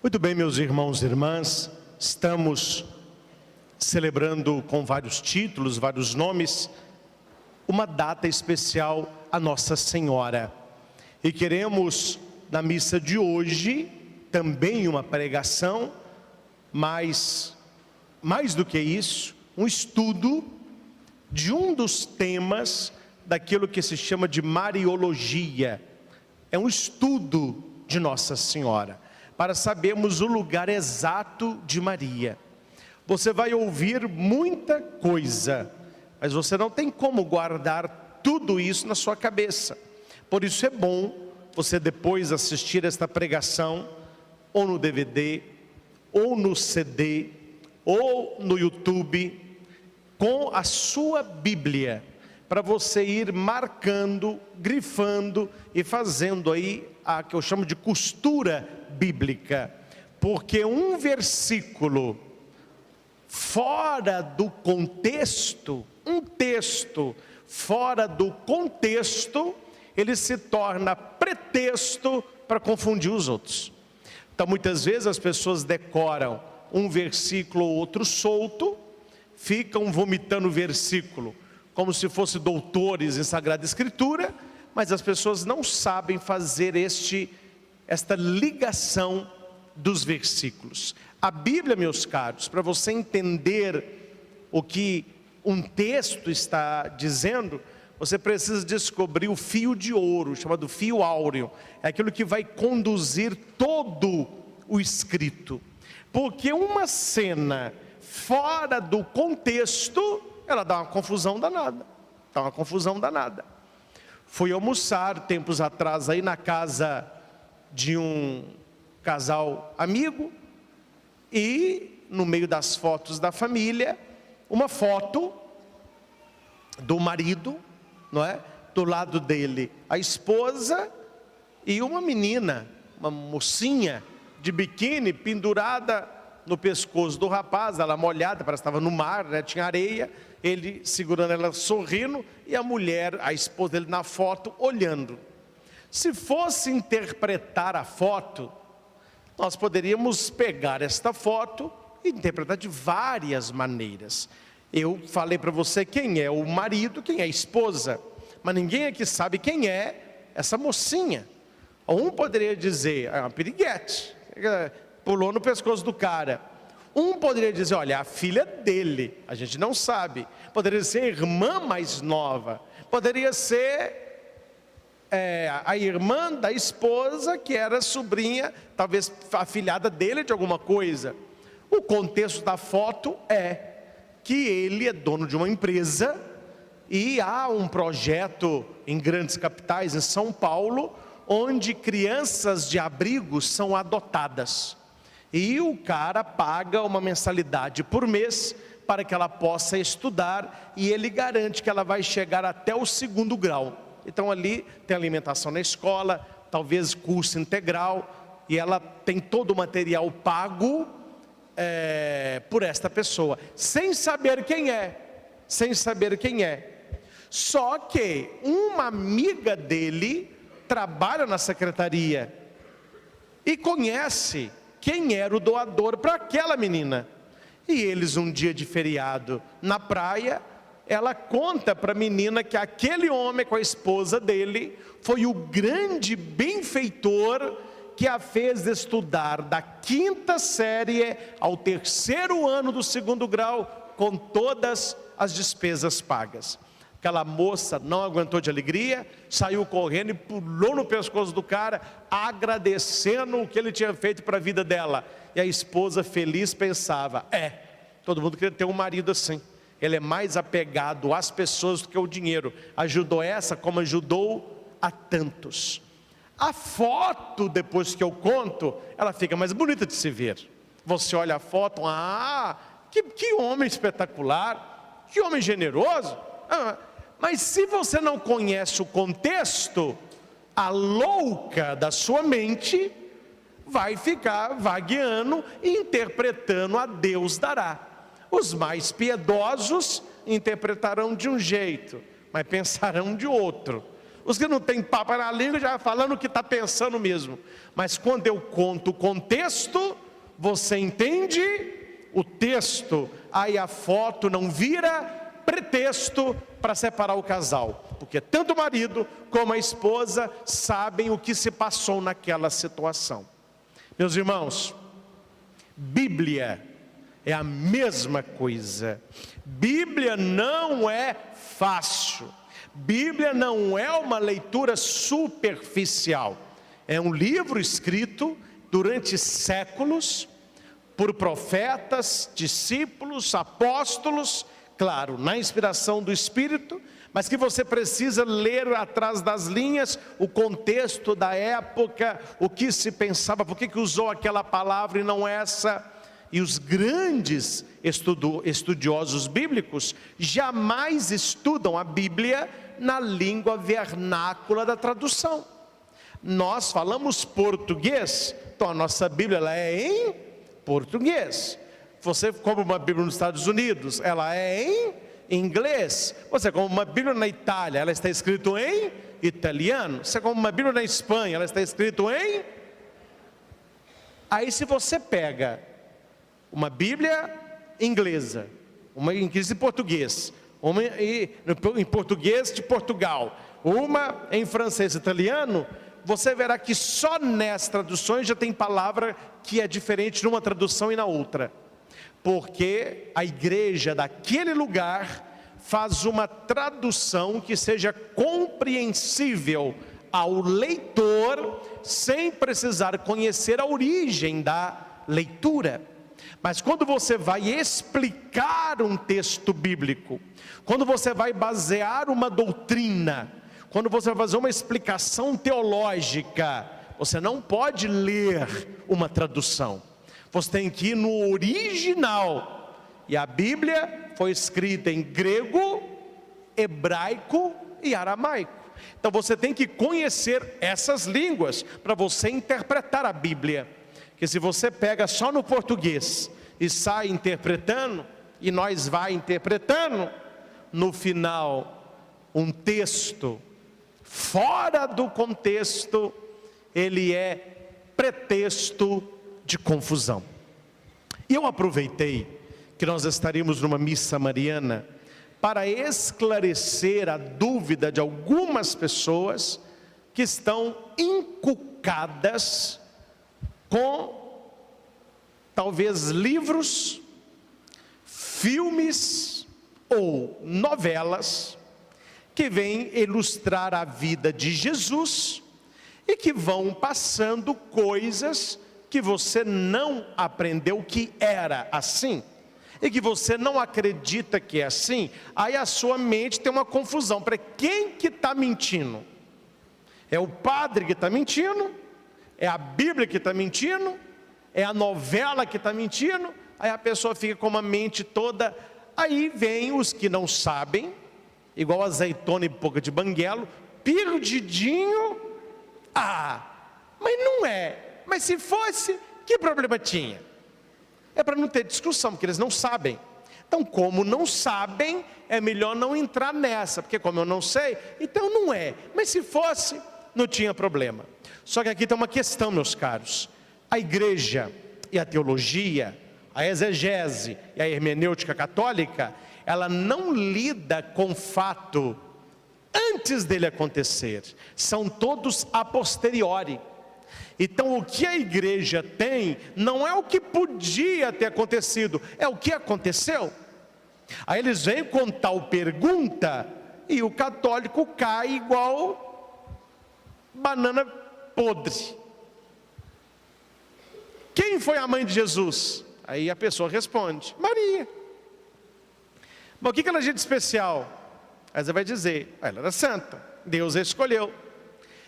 Muito bem, meus irmãos e irmãs, estamos celebrando com vários títulos, vários nomes, uma data especial a Nossa Senhora. E queremos, na missa de hoje, também uma pregação, mas mais do que isso, um estudo de um dos temas daquilo que se chama de Mariologia. É um estudo de Nossa Senhora, para sabermos o lugar exato de Maria. Você vai ouvir muita coisa, mas você não tem como guardar tudo isso na sua cabeça. Por isso é bom você depois assistir esta pregação, ou no DVD, ou no CD, ou no YouTube, com a sua Bíblia, para você ir marcando, grifando e fazendo aí a que eu chamo de costura bíblica, porque um versículo fora do contexto, um texto fora do contexto, ele se torna pretexto para confundir os outros. Então muitas vezes as pessoas decoram um versículo ou outro solto, ficam vomitando o versículo como se fossem doutores em Sagrada Escritura, mas as pessoas não sabem fazer esta ligação dos versículos. A Bíblia, meus caros, para você entender o que um texto está dizendo, você precisa descobrir o fio de ouro, chamado fio áureo. É aquilo que vai conduzir todo o escrito. Porque uma cena fora do contexto, ela dá uma confusão danada. Fui almoçar tempos atrás aí na casa de um casal amigo, e no meio das fotos da família, uma foto do marido, não é? Do lado dele a esposa e uma menina, uma mocinha de biquíni pendurada no pescoço do rapaz, ela molhada, parece que estava no mar, né? Tinha areia, ele segurando ela sorrindo, e a mulher, a esposa dele na foto, olhando. Se fosse interpretar a foto, nós poderíamos pegar esta foto e interpretar de várias maneiras. Eu falei para você quem é o marido, quem é a esposa, mas ninguém aqui sabe quem é essa mocinha. Um poderia dizer, é uma piriguete, pulou no pescoço do cara. Um poderia dizer, olha, a filha dele, a gente não sabe. Poderia ser a irmã mais nova, poderia ser a irmã da esposa, que era sobrinha, talvez afilhada dele de alguma coisa. O contexto da foto é que ele é dono de uma empresa, e há um projeto em grandes capitais, em São Paulo, onde crianças de abrigo são adotadas. E o cara paga uma mensalidade por mês para que ela possa estudar, e ele garante que ela vai chegar até o 2º grau. Então ali tem alimentação na escola, talvez curso integral, e ela tem todo o material pago por esta pessoa, sem saber quem é. Só que uma amiga dele trabalha na secretaria e conhece quem era o doador para aquela menina. E eles, um dia de feriado na praia, ela conta para a menina que aquele homem com a esposa dele foi o grande benfeitor que a fez estudar da 5ª série ao 3º ano do 2º grau, com todas as despesas pagas. Aquela moça não aguentou de alegria, saiu correndo e pulou no pescoço do cara, agradecendo o que ele tinha feito para a vida dela. E a esposa feliz pensava, todo mundo queria ter um marido assim. Ele é mais apegado às pessoas do que ao dinheiro. Ajudou essa como ajudou a tantos. A foto, depois que eu conto, ela fica mais bonita de se ver. Você olha a foto, que homem espetacular, que homem generoso. Mas se você não conhece o contexto, a louca da sua mente vai ficar vagueando e interpretando a Deus dará. Os mais piedosos interpretarão de um jeito, mas pensarão de outro. Os que não têm papo na língua já falando o que está pensando mesmo. Mas quando eu conto o contexto, você entende o texto. Aí a foto não vira pretexto para separar o casal. Porque tanto o marido como a esposa sabem o que se passou naquela situação. Meus irmãos, Bíblia é a mesma coisa. Bíblia não é fácil. Bíblia não é uma leitura superficial. É um livro escrito durante séculos por profetas, discípulos, apóstolos, claro, na inspiração do Espírito, mas que você precisa ler atrás das linhas o contexto da época, o que se pensava, por que usou aquela palavra e não essa. E os grandes estudiosos bíblicos jamais estudam a Bíblia na língua vernácula da tradução. Nós falamos português, então a nossa Bíblia ela é em português. Você compra uma Bíblia nos Estados Unidos, ela é em inglês. Você compra uma Bíblia na Itália, ela está escrita em italiano. Você compra uma Bíblia na Espanha, ela está escrita em... Aí se você pega uma Bíblia inglesa, uma inglesa em português, uma em português de Portugal, uma em francês e italiano, você verá que só nessas traduções já tem palavra que é diferente numa tradução e na outra. Porque a igreja daquele lugar faz uma tradução que seja compreensível ao leitor, sem precisar conhecer a origem da leitura. Mas quando você vai explicar um texto bíblico, quando você vai basear uma doutrina, quando você vai fazer uma explicação teológica, você não pode ler uma tradução. Você tem que ir no original. E a Bíblia foi escrita em grego, hebraico e aramaico. Então você tem que conhecer essas línguas para você interpretar a Bíblia. Que se você pega só no português e sai interpretando, e nós vai interpretando, no final, um texto fora do contexto, ele é pretexto de confusão. E eu aproveitei que nós estaríamos numa missa mariana para esclarecer a dúvida de algumas pessoas que estão encucadas com talvez livros, filmes ou novelas que vêm ilustrar a vida de Jesus e que vão passando coisas que você não aprendeu que era assim e que você não acredita que é assim. Aí a sua mente tem uma confusão. Para quem que está mentindo? É o padre que está mentindo? É a Bíblia que está mentindo? É a novela que está mentindo? Aí a pessoa fica com uma mente toda. Aí vem os que não sabem, igual azeitona e boca de banguelo, perdidinho. Ah, mas não é. Mas se fosse, que problema tinha? É para não ter discussão, porque eles não sabem. Então, como não sabem, é melhor não entrar nessa, porque como eu não sei, então não é. Mas se fosse, não tinha problema. Só que aqui tem uma questão, meus caros. A igreja e a teologia, a exegese e a hermenêutica católica, ela não lida com o fato antes dele acontecer. São todos a posteriori. Então o que a igreja tem, não é o que podia ter acontecido, é o que aconteceu. Aí eles vêm com tal pergunta, e o católico cai igual banana podre. Quem foi a mãe de Jesus? Aí a pessoa responde, Maria. Mas o que ela tinha de especial? Aí você vai dizer, ela era santa, Deus a escolheu.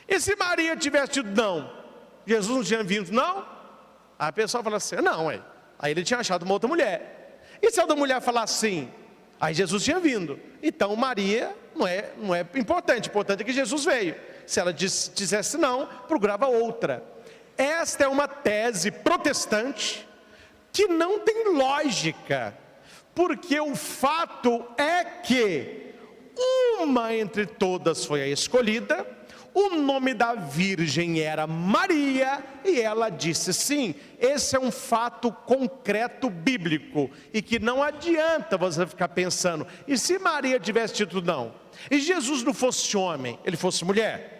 E se Maria tivesse dito não? Jesus não tinha vindo, não? Aí a pessoa fala assim, não, aí ele tinha achado uma outra mulher. E se a outra mulher falar assim? Aí Jesus tinha vindo. Então Maria não é importante, importante é que Jesus veio. Se ela dissesse não, procurava outra. Esta é uma tese protestante que não tem lógica, porque o fato é que uma entre todas foi a escolhida, o nome da virgem era Maria, e ela disse sim. Esse é um fato concreto bíblico, e que não adianta você ficar pensando, e se Maria tivesse dito não? E Jesus não fosse homem, ele fosse mulher?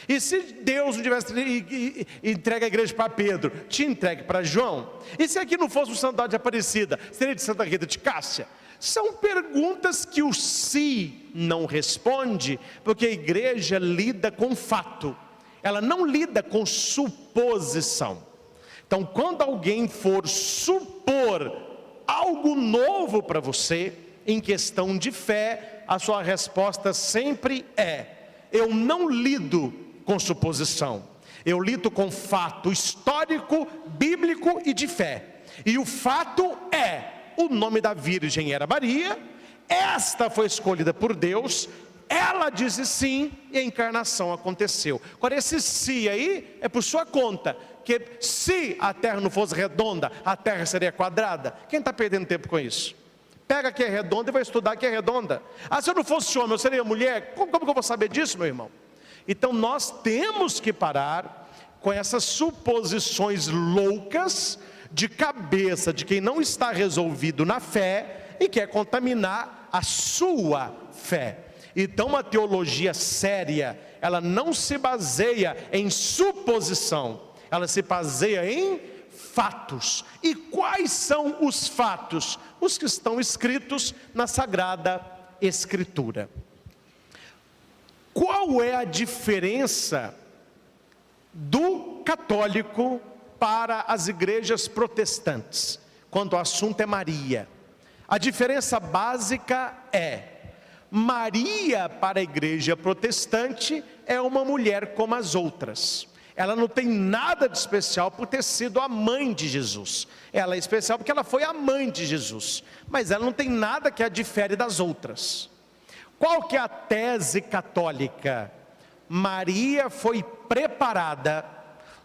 E se Deus não tivesse entregue a igreja para Pedro, te entregue para João? E se aqui não fosse o Santuário de Aparecida, seria de Santa Rita de Cássia? São perguntas que o se não responde, porque a igreja lida com fato, ela não lida com suposição. Então, quando alguém for supor algo novo para você, em questão de fé, a sua resposta sempre é: eu não lido com suposição, eu lido com fato histórico, bíblico e de fé. E o fato é: o nome da virgem era Maria, esta foi escolhida por Deus, ela disse sim, e a encarnação aconteceu. Agora esse se aí é por sua conta, que se a terra não fosse redonda, a terra seria quadrada. Quem está perdendo tempo com isso? Pega que é redonda e vai estudar que é redonda. Ah, se eu não fosse homem, eu seria mulher? Como que eu vou saber disso, meu irmão? Então nós temos que parar com essas suposições loucas de cabeça de quem não está resolvido na fé e quer contaminar a sua fé. Então uma teologia séria, ela não se baseia em suposição, ela se baseia em fatos. E quais são os fatos? Os que estão escritos na Sagrada Escritura. Qual é a diferença do católico para as igrejas protestantes, quando o assunto é Maria? A diferença básica é: Maria para a igreja protestante é uma mulher como as outras. Ela não tem nada de especial por ter sido a mãe de Jesus. Ela é especial porque ela foi a mãe de Jesus, mas ela não tem nada que a difere das outras. Qual que é a tese católica? Maria foi preparada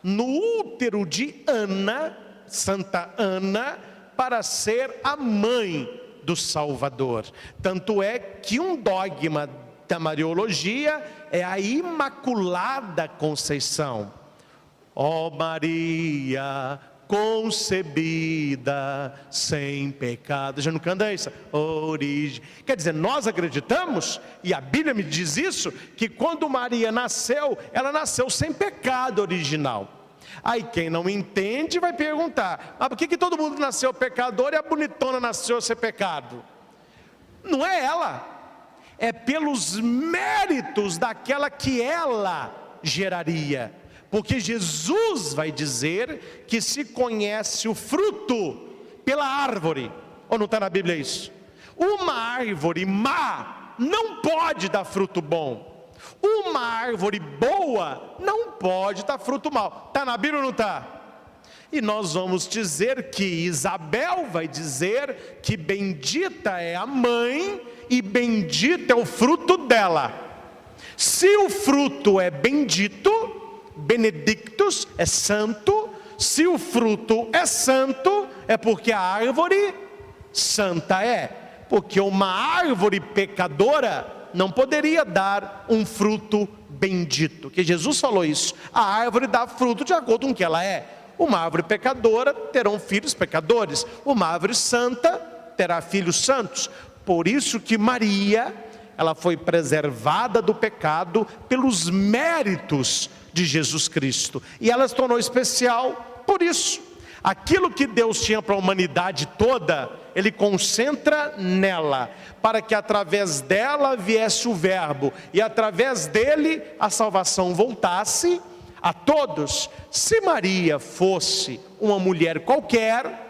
no útero de Ana, Santa Ana, para ser a mãe do Salvador. Tanto é que um dogma da Mariologia é a Imaculada Conceição. Ó Maria concebida sem pecado. Já não canta isso? Origem. Quer dizer, nós acreditamos, e a Bíblia me diz isso, que quando Maria nasceu, ela nasceu sem pecado original. Aí quem não entende vai perguntar: mas por que todo mundo nasceu pecador e a bonitona nasceu sem pecado? Não é ela, é pelos méritos daquela que ela geraria. Porque Jesus vai dizer que se conhece o fruto pela árvore. Ou não está na Bíblia isso? Uma árvore má não pode dar fruto bom. Uma árvore boa não pode dar fruto mau. Está na Bíblia ou não está? E nós vamos dizer que Isabel vai dizer que bendita é a mãe e bendito é o fruto dela. Se o fruto é bendito, benedictus é santo. Se o fruto é santo, é porque a árvore santa é. Porque uma árvore pecadora não poderia dar um fruto bendito, que Jesus falou isso. A árvore dá fruto de acordo com o que ela é. Uma árvore pecadora terão filhos pecadores, uma árvore santa terá filhos santos. Por isso que Maria, ela foi preservada do pecado pelos méritos de Jesus Cristo, e ela se tornou especial por isso. Aquilo que Deus tinha para a humanidade toda, Ele concentra nela, para que através dela viesse o verbo, e através dele a salvação voltasse a todos. Se Maria fosse uma mulher qualquer,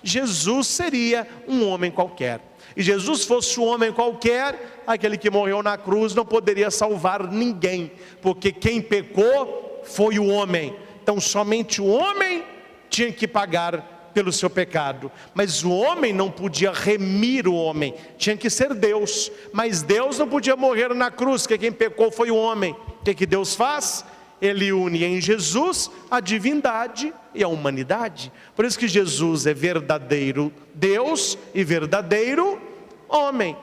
Jesus seria um homem qualquer. E Jesus fosse um homem qualquer, aquele que morreu na cruz não poderia salvar ninguém, porque quem pecou foi o homem. Então somente o homem tinha que pagar pelo seu pecado, mas o homem não podia remir o homem, tinha que ser Deus. Mas Deus não podia morrer na cruz, porque quem pecou foi o homem. O que Deus faz? Ele une em Jesus a divindade e a humanidade. Por isso que Jesus é verdadeiro Deus e verdadeiro homem,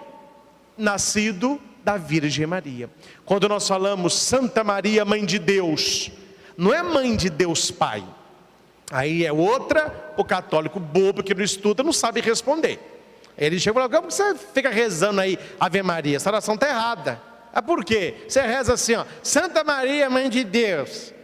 nascido da Virgem Maria. Quando nós falamos Santa Maria, Mãe de Deus, não é Mãe de Deus Pai. Aí é outra, o católico bobo que não estuda não sabe responder. Ele chega e fala: como você fica rezando aí Ave Maria? Essa oração está errada. Por quê? Você reza assim, ó: Santa Maria, Mãe de Deus.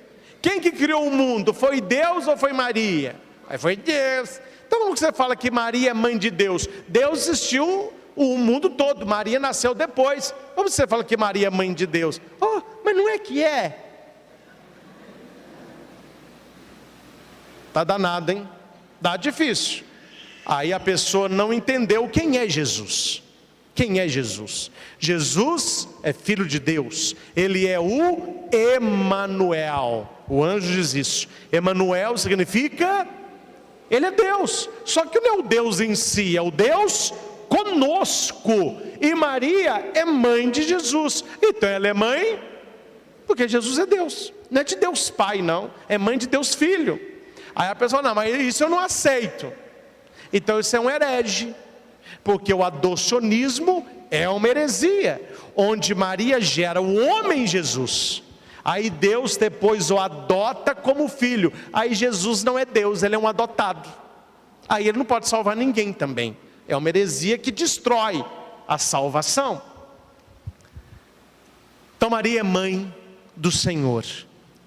Quem que criou o mundo? Foi Deus ou foi Maria? Aí foi Deus. Então como que você fala que Maria é Mãe de Deus? Deus existiu o mundo todo, Maria nasceu depois. Como você fala que Maria é Mãe de Deus? Oh, mas não é que é. Tá danado, hein? Tá difícil. Aí a pessoa não entendeu quem é Jesus. Quem é Jesus? Jesus é Filho de Deus. Ele é o Emanuel. O anjo diz isso. Emanuel significa, Ele é Deus. Só que não é o Deus em si, é o Deus conosco. E Maria é mãe de Jesus. Então ela é mãe porque Jesus é Deus. Não é de Deus Pai, não. É mãe de Deus Filho. Aí a pessoa: não, mas isso eu não aceito. Então isso é um herege, porque o adocionismo é uma heresia, onde Maria gera o homem Jesus. Aí Deus depois o adota como filho. Aí Jesus não é Deus, ele é um adotado. Aí ele não pode salvar ninguém também. É uma heresia que destrói a salvação. Então Maria é mãe do Senhor,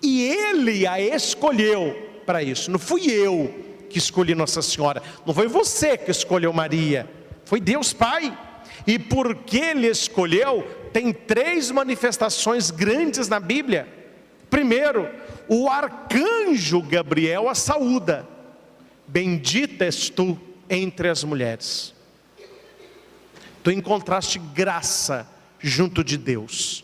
e Ele a escolheu para isso. Não fui eu que escolhi Nossa Senhora, não foi você que escolheu Maria, foi Deus Pai. E porque Ele escolheu, tem 3 manifestações grandes na Bíblia. Primeiro, o arcanjo Gabriel a saúda: bendita és tu entre as mulheres. Tu encontraste graça junto de Deus.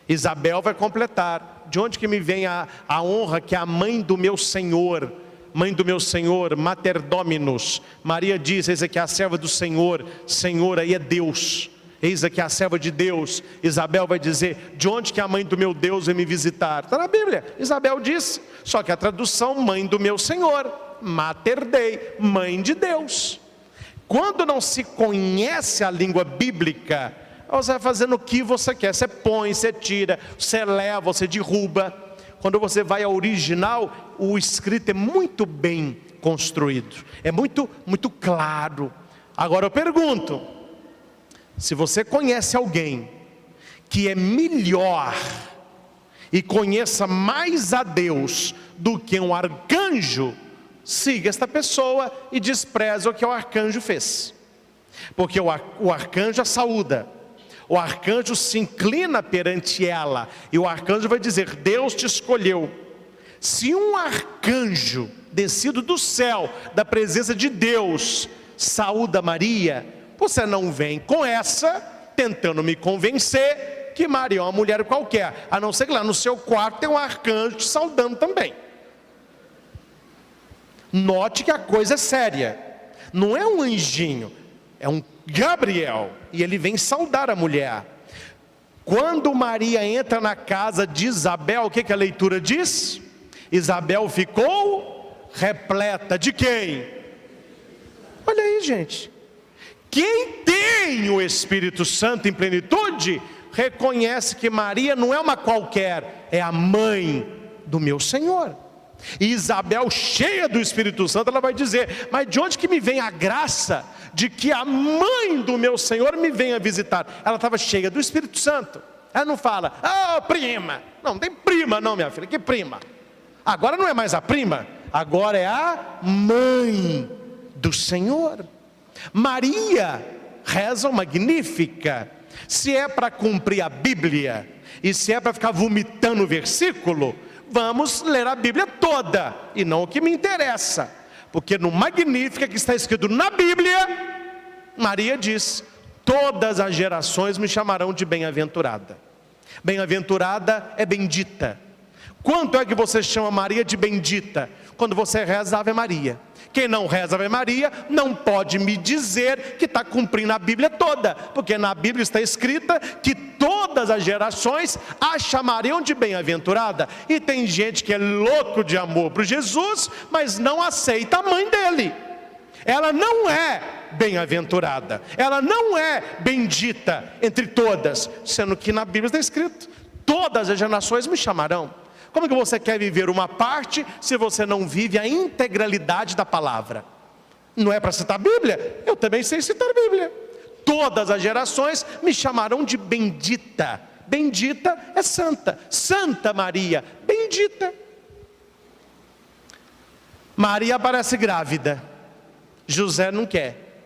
Isabel vai completar: de onde que me vem a honra que a mãe do meu Senhor, mãe do meu Senhor, Mater Dominus. Maria diz: eis aqui a serva do Senhor. Senhor aí é Deus, eis aqui a serva de Deus. Isabel vai dizer: de onde que a mãe do meu Deus vem me visitar? Está na Bíblia, Isabel disse. Só que a tradução: mãe do meu Senhor, Mater Dei, mãe de Deus. Quando não se conhece a língua bíblica, você vai fazendo o que você quer. Você põe, você tira, você leva, você derruba. Quando você vai ao original, o escrito é muito bem construído, é muito claro. Agora eu pergunto: se você conhece alguém que é melhor e conheça mais a Deus do que um arcanjo, siga esta pessoa e despreze o que o arcanjo fez. Porque o arcanjo a saúda, o arcanjo se inclina perante ela, e o arcanjo vai dizer: Deus te escolheu. Se um arcanjo descido do céu, da presença de Deus, saúda Maria, você não vem com essa tentando me convencer que Maria é uma mulher qualquer, a não ser que lá no seu quarto tem um arcanjo te saudando também. Note que a coisa é séria, não é um anjinho, é um Gabriel, e ele vem saudar a mulher. Quando Maria entra na casa de Isabel, o que a leitura diz? Isabel ficou repleta de quem? Olha aí, gente. Quem tem o Espírito Santo em plenitude, reconhece que Maria não é uma qualquer, é a mãe do meu Senhor. E Isabel, cheia do Espírito Santo, ela vai dizer: mas de onde que me vem a graça de que a mãe do meu Senhor me venha visitar? Ela estava cheia do Espírito Santo. Ela não fala: ah, prima. Não tem prima não, minha filha. Que prima? Agora não é mais a prima, agora é a mãe do Senhor. Maria reza o Magnífica. Se é para cumprir a Bíblia, e se é para ficar vomitando o versículo, vamos ler a Bíblia toda, e não o que me interessa. Porque no Magnífica, que está escrito na Bíblia, Maria diz: todas as gerações me chamarão de bem-aventurada. Bem-aventurada é bendita. Quanto é que você chama Maria de bendita? Quando você reza Ave Maria. Quem não reza Ave Maria não pode me dizer que está cumprindo a Bíblia toda, porque na Bíblia está escrita que todas as gerações a chamariam de bem-aventurada. E tem gente que é louco de amor por Jesus, mas não aceita a mãe dele. Ela não é bem-aventurada, ela não é bendita entre todas, sendo que na Bíblia está escrito: todas as gerações me chamarão. Como que você quer viver uma parte se você não vive a integralidade da palavra? Não é para citar a Bíblia? Eu também sei citar a Bíblia. Todas as gerações me chamarão de bendita. Bendita é santa. Santa Maria, bendita. Maria aparece grávida. José não quer.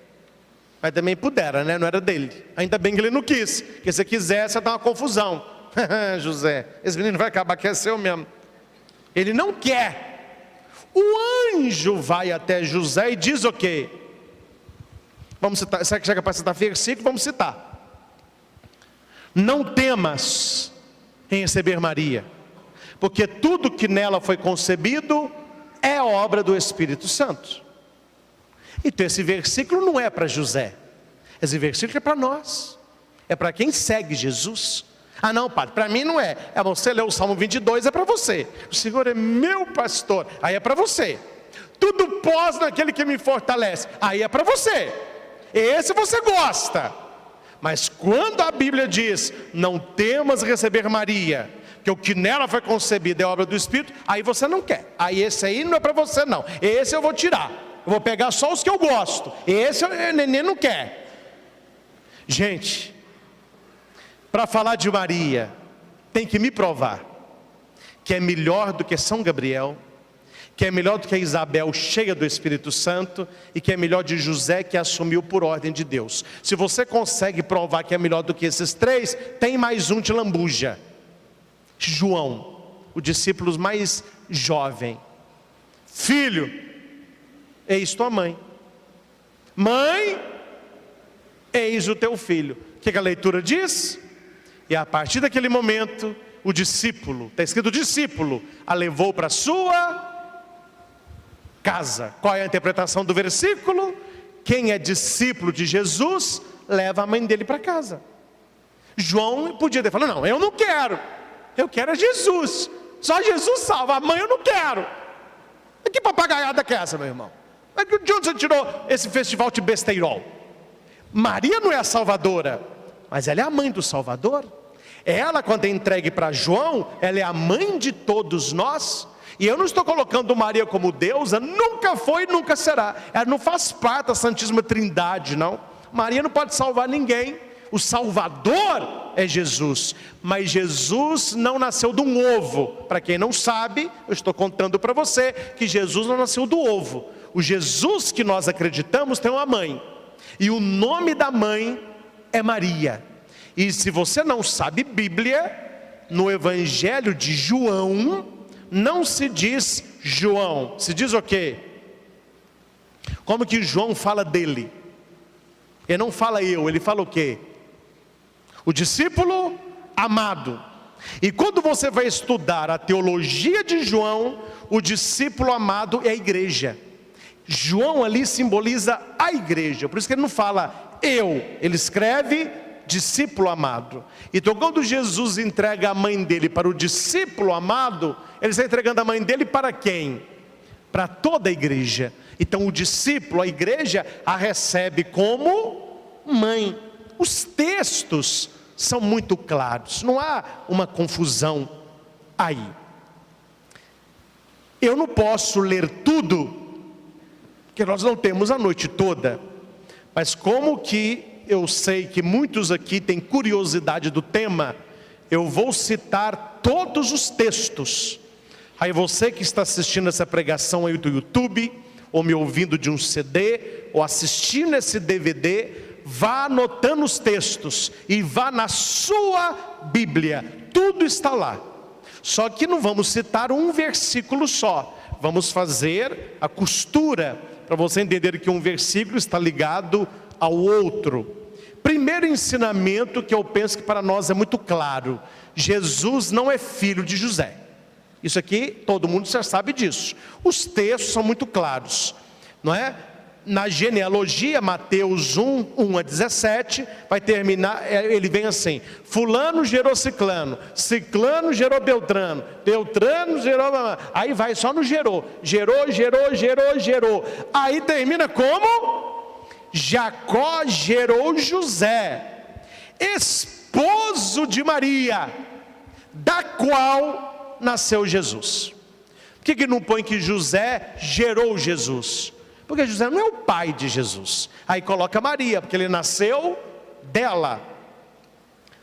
Mas também pudera, né? Não era dele. Ainda bem que ele não quis. Porque se quisesse, ia dar uma confusão. José, esse menino vai acabar que é seu mesmo. Ele não quer. O anjo vai até José e diz o quê? Vamos citar, será que chega para citar versículo? Vamos citar. Não temas em receber Maria, porque tudo que nela foi concebido é obra do Espírito Santo. Então esse versículo não é para José, esse versículo é para nós, é para quem segue Jesus. Ah não, padre, para mim não é. É você ler o Salmo 22, é para você. O Senhor é meu pastor, aí é para você. Tudo pós naquele que me fortalece, aí é para você. Esse você gosta. Mas quando a Bíblia diz: não temas receber Maria, que o que nela foi concebido é obra do Espírito, aí você não quer. Aí esse aí não é para você não. Esse eu vou tirar. Eu vou pegar só os que eu gosto. Esse o neném não quer. Gente, para falar de Maria, tem que me provar que é melhor do que São Gabriel, que é melhor do que a Isabel cheia do Espírito Santo, e que é melhor de José, que assumiu por ordem de Deus. Se você consegue provar que é melhor do que esses três, tem mais um de lambuja: João, o discípulo mais jovem. Filho, eis tua mãe. Mãe, eis o teu filho. O que a leitura diz? E a partir daquele momento, o discípulo, está escrito discípulo, a levou para a sua casa. Qual é a interpretação do versículo? Quem é discípulo de Jesus, leva a mãe dele para casa. João podia ter falado: não, eu não quero, eu quero é Jesus, só Jesus salva, a mãe eu não quero. Que papagaiada que é essa, meu irmão? De onde você tirou esse festival de besteirol? Maria não é a salvadora, mas ela é a mãe do Salvador. Ela, quando é entregue para João, ela é a mãe de todos nós. E eu não estou colocando Maria como deusa, nunca foi e nunca será. Ela não faz parte da Santíssima Trindade, não. Maria não pode salvar ninguém. O Salvador é Jesus. Mas Jesus não nasceu de um ovo. Para quem não sabe, eu estou contando para você que Jesus não nasceu do ovo. O Jesus que nós acreditamos tem uma mãe. E o nome da mãe é Maria. E se você não sabe Bíblia, no Evangelho de João, não se diz João, se diz o quê? Como que João fala dele? Ele não fala eu, ele fala o quê? O discípulo amado. E quando você vai estudar a teologia de João, o discípulo amado é a igreja. João ali simboliza a igreja, por isso que ele não fala eu, ele escreve discípulo amado. Então quando Jesus entrega a mãe dele para o discípulo amado, ele está entregando a mãe dele para quem? Para toda a igreja. Então o discípulo, a igreja, a recebe como mãe. Os textos são muito claros, não há uma confusão aí. Eu não posso ler tudo, porque nós não temos a noite toda, mas como que eu sei que muitos aqui têm curiosidade do tema, eu vou citar todos os textos. Aí você que está assistindo essa pregação aí do YouTube, ou me ouvindo de um CD, ou assistindo esse DVD, vá anotando os textos, e vá na sua Bíblia, tudo está lá. Só que não vamos citar um versículo só, vamos fazer a costura, para você entender que um versículo está ligado ao outro. Primeiro ensinamento que eu penso que para nós é muito claro: Jesus não é filho de José. Isso aqui todo mundo já sabe disso. Os textos são muito claros, não é? Na genealogia, Mateus 1:1-17, vai terminar, ele vem assim: fulano gerou ciclano, ciclano gerou beltrano, beltrano gerou, aí vai só no gerou, gerou, aí termina como? Jacó gerou José, esposo de Maria, da qual nasceu Jesus. Por que não põe que José gerou Jesus? Porque José não é o pai de Jesus. Aí coloca Maria, porque ele nasceu dela.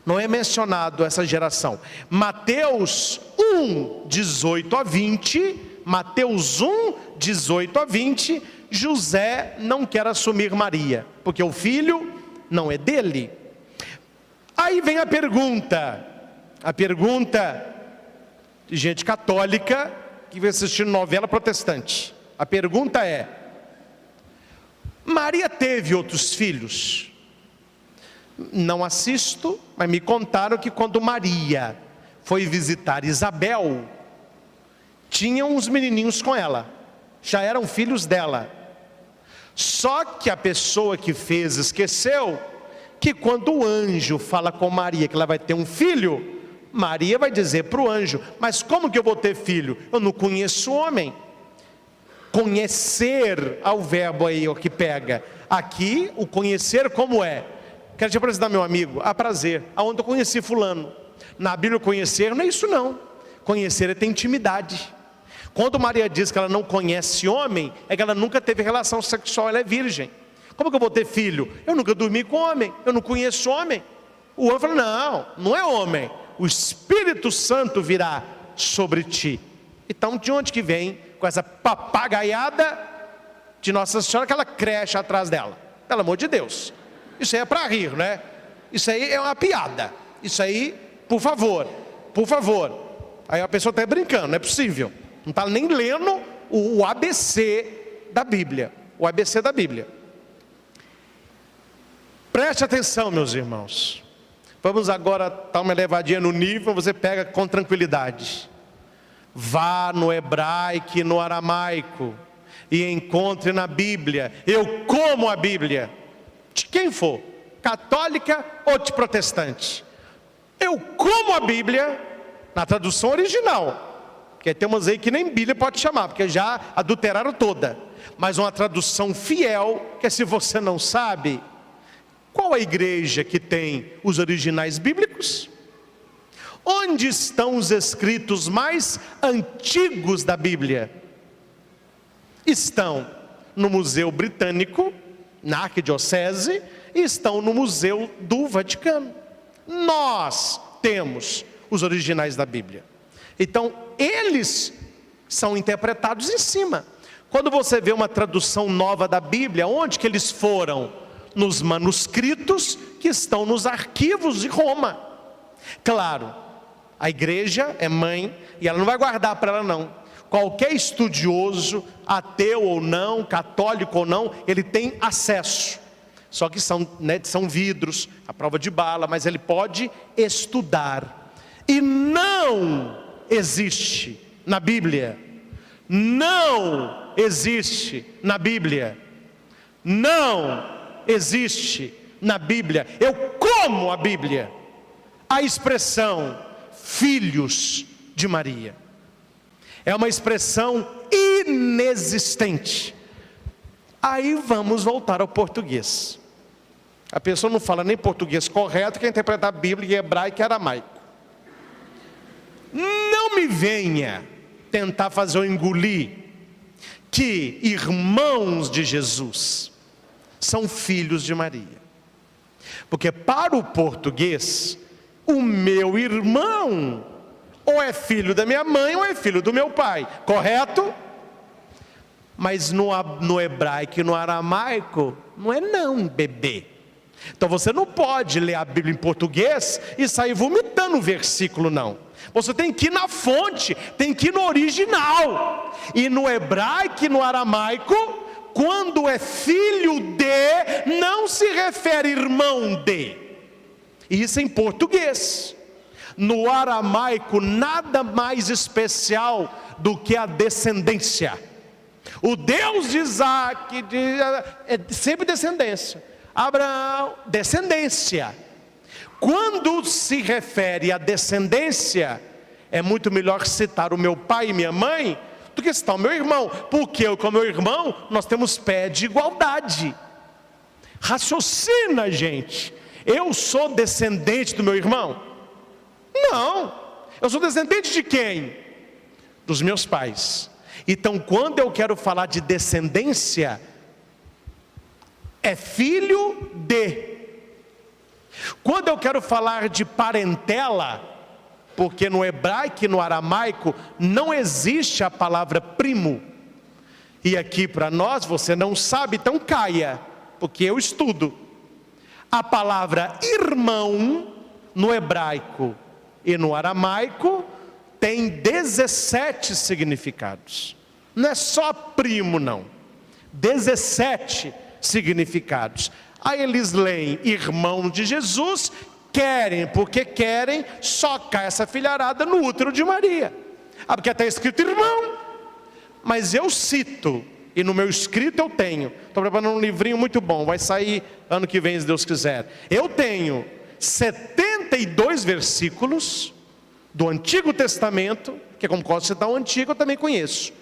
Não é mencionado essa geração. Mateus 1, 18 a 20, Mateus 1, 18 a 20, José não quer assumir Maria, porque o filho não é dele. Aí vem a pergunta de gente católica que vem assistindo novela protestante. A pergunta é: Maria teve outros filhos? Não assisto, mas me contaram que quando Maria foi visitar Isabel, tinha uns menininhos com ela, já eram filhos dela. Só que a pessoa que fez esqueceu que quando o anjo fala com Maria que ela vai ter um filho, Maria vai dizer para o anjo: mas como que eu vou ter filho? Eu não conheço homem. Conhecer ao verbo aí, o que pega. Aqui, o conhecer como é? Quero te apresentar meu amigo, a prazer, aonde eu conheci fulano. Na Bíblia conhecer não é isso não. Conhecer é ter intimidade. Quando Maria diz que ela não conhece homem, é que ela nunca teve relação sexual, ela é virgem. Como que eu vou ter filho? Eu nunca dormi com homem, eu não conheço homem. O anjo fala: não é homem, o Espírito Santo virá sobre ti. Então de onde que vem com essa papagaiada de Nossa Senhora, aquela creche atrás dela? Pelo amor de Deus, isso aí é para rir, né? Isso aí é uma piada. Isso aí, por favor. Aí a pessoa está brincando, não é possível. Não está nem lendo o ABC da Bíblia. O ABC da Bíblia. Preste atenção, meus irmãos. Vamos agora dar uma elevadinha no nível, você pega com tranquilidade. Vá no hebraico e no aramaico e encontre na Bíblia. Eu como a Bíblia. De quem for, católica ou de protestante. Eu como a Bíblia na tradução original. Porque tem umas aí que nem Bíblia pode chamar, porque já adulteraram toda. Mas uma tradução fiel, que se você não sabe, qual a igreja que tem os originais bíblicos? Onde estão os escritos mais antigos da Bíblia? Estão no Museu Britânico, na Arquidiocese, e estão no Museu do Vaticano. Nós temos os originais da Bíblia. Então, eles são interpretados em cima. Quando você vê uma tradução nova da Bíblia, onde que eles foram? Nos manuscritos que estão nos arquivos de Roma. Claro, a igreja é mãe e ela não vai guardar para ela não. Qualquer estudioso, ateu ou não, católico ou não, ele tem acesso. Só que são vidros, a prova de bala, mas ele pode estudar. E não existe na Bíblia. Não existe na Bíblia. Não existe na Bíblia. Eu como a Bíblia. A expressão filhos de Maria é uma expressão inexistente. Aí vamos voltar ao português. A pessoa não fala nem português correto, quer interpretar a Bíblia em hebraico e aramaico. Não me venha tentar fazer eu engolir que irmãos de Jesus são filhos de Maria. Porque para o português, o meu irmão ou é filho da minha mãe ou é filho do meu pai, correto? Mas no hebraico e no aramaico, não é não, bebê. Então você não pode ler a Bíblia em português e sair vomitando o versículo, não. Você tem que ir na fonte, tem que ir no original. E no hebraico e no aramaico, quando é filho de, não se refere irmão de. Isso em português. No aramaico, nada mais especial do que a descendência. O Deus de Isaac é sempre descendência. Abraão, descendência. Quando se refere à descendência, é muito melhor citar o meu pai e minha mãe do que citar o meu irmão, porque eu com o meu irmão, nós temos pé de igualdade. Raciocina, gente. Eu sou descendente do meu irmão? Não. Eu sou descendente de quem? Dos meus pais. Então, quando eu quero falar de descendência, é filho de. Quando eu quero falar de parentela, porque no hebraico e no aramaico não existe a palavra primo. E aqui para nós, você não sabe, então caia, porque eu estudo. A palavra irmão, no hebraico e no aramaico, tem 17 significados. Não é só primo, não. 17 significados. Aí eles leem irmão de Jesus, querem, porque querem socar essa filharada no útero de Maria. Porque está escrito irmão. Mas eu cito, e no meu escrito eu tenho, estou preparando um livrinho muito bom, vai sair ano que vem, se Deus quiser. Eu tenho 72 versículos do Antigo Testamento, que é como posso citar o Antigo, eu também conheço,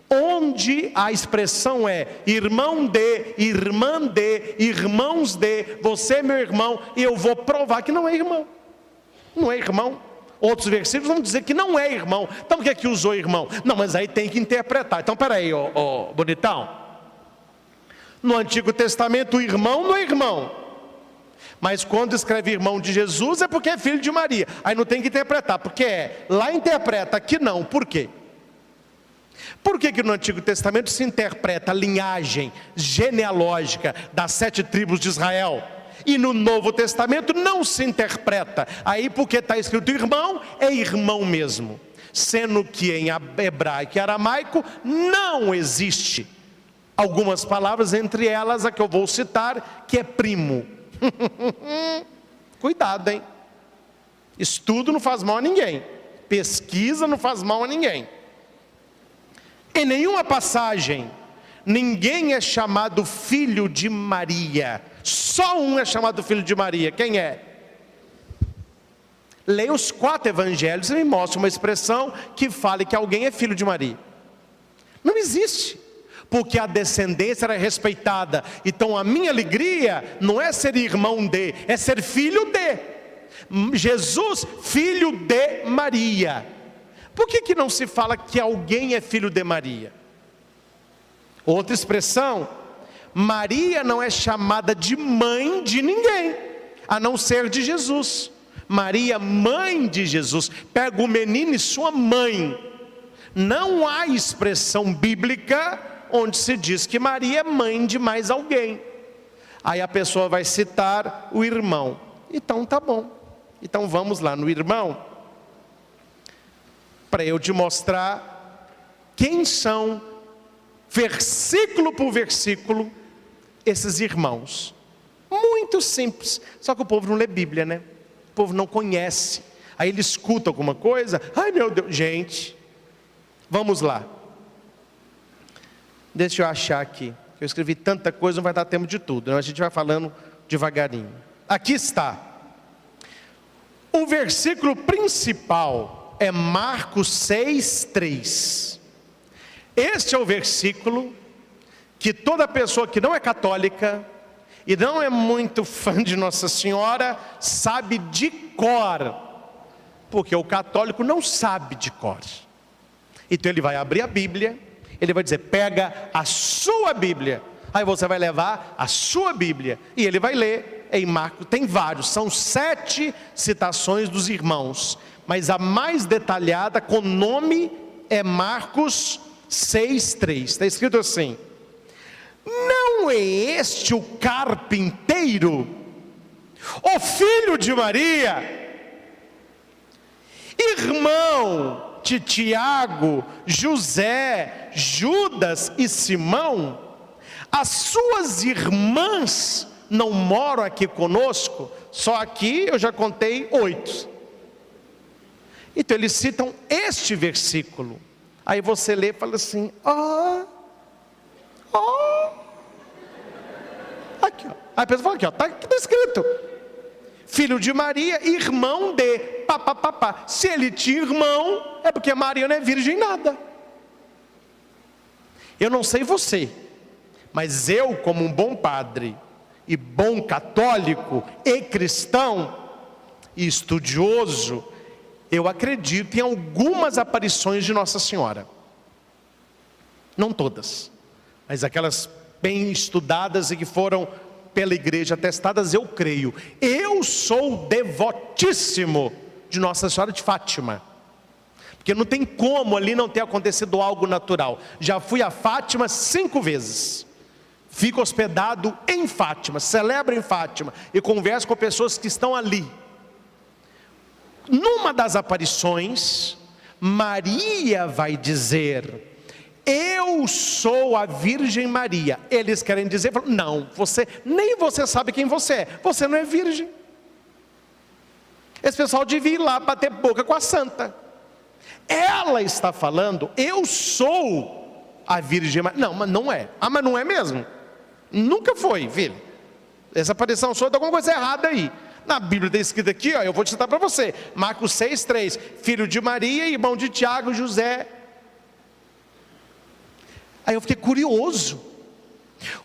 onde a expressão é irmão de, irmã de, irmãos de, você é meu irmão, e eu vou provar que não é irmão. Não é irmão. Outros versículos vão dizer que não é irmão. Então por que é que usou irmão? Não, mas aí tem que interpretar. Então peraí, ó bonitão. No Antigo Testamento o irmão não é irmão. Mas quando escreve irmão de Jesus é porque é filho de Maria. Aí não tem que interpretar, porque é. Lá interpreta, aqui não. Por quê? Por que que no Antigo Testamento se interpreta a linhagem genealógica das 7 tribos de Israel? E no Novo Testamento não se interpreta. Aí porque está escrito irmão, é irmão mesmo. Sendo que em hebraico e aramaico não existe algumas palavras, entre elas a que eu vou citar, que é primo. Cuidado, hein? Estudo não faz mal a ninguém. Pesquisa não faz mal a ninguém. Em nenhuma passagem, ninguém é chamado filho de Maria. Só um é chamado filho de Maria. Quem é? Leia os 4 evangelhos e me mostra uma expressão que fale que alguém é filho de Maria. Não existe. Porque a descendência era respeitada. Então a minha alegria não é ser irmão de, é ser filho de. Jesus, filho de Maria. Por que não se fala que alguém é filho de Maria? Outra expressão, Maria não é chamada de mãe de ninguém, a não ser de Jesus. Maria, mãe de Jesus, pega o menino e sua mãe. Não há expressão bíblica onde se diz que Maria é mãe de mais alguém. Aí a pessoa vai citar o irmão. Então tá bom. Então vamos lá no irmão, para eu te mostrar quem são, versículo por versículo, esses irmãos. Muito simples. Só que o povo não lê Bíblia, né? O povo não conhece. Aí ele escuta alguma coisa. Ai meu Deus, gente. Vamos lá. Deixa eu achar aqui. Eu escrevi tanta coisa, não vai dar tempo de tudo. A gente vai falando devagarinho. Aqui está. O versículo principal é Marcos 6:3. Este é o versículo que toda pessoa que não é católica e não é muito fã de Nossa Senhora sabe de cor, porque o católico não sabe de cor. Então ele vai abrir a Bíblia, ele vai dizer, pega a sua Bíblia, aí você vai levar a sua Bíblia, e ele vai ler em Marcos, tem vários, são 7 citações dos irmãos, mas a mais detalhada com nome é Marcos 6:3, está escrito assim: não é este o carpinteiro, o filho de Maria, irmão de Tiago, José, Judas e Simão? As suas irmãs não moram aqui conosco? Só aqui eu já contei 8. Então eles citam este versículo. Aí você lê e fala assim, aqui ó. Aí a pessoa fala aqui ó, está escrito, filho de Maria, irmão de papapá. Se ele tinha irmão, é porque Maria não é virgem nada. Eu não sei você, mas eu, como um bom padre e bom católico e cristão e estudioso, eu acredito em algumas aparições de Nossa Senhora. Não todas, mas aquelas bem estudadas e que foram pela igreja atestadas, eu creio. Eu sou devotíssimo de Nossa Senhora de Fátima, porque não tem como ali não ter acontecido algo natural. Já fui a Fátima 5 vezes, fico hospedado em Fátima, celebro em Fátima e converso com pessoas que estão ali. Numa das aparições, Maria vai dizer: eu sou a Virgem Maria. Eles querem dizer, não, nem você sabe quem você é, você não é virgem. Esse pessoal devia ir lá bater boca com a santa. Ela está falando, eu sou a Virgem Maria. Não, mas não é. Ah, mas não é mesmo? Nunca foi, filho. Essa aparição sua, tem alguma coisa errada aí. Na Bíblia está escrito aqui, ó, eu vou te citar para você, Marcos 6,3, filho de Maria, irmão de Tiago e José. Aí eu fiquei curioso,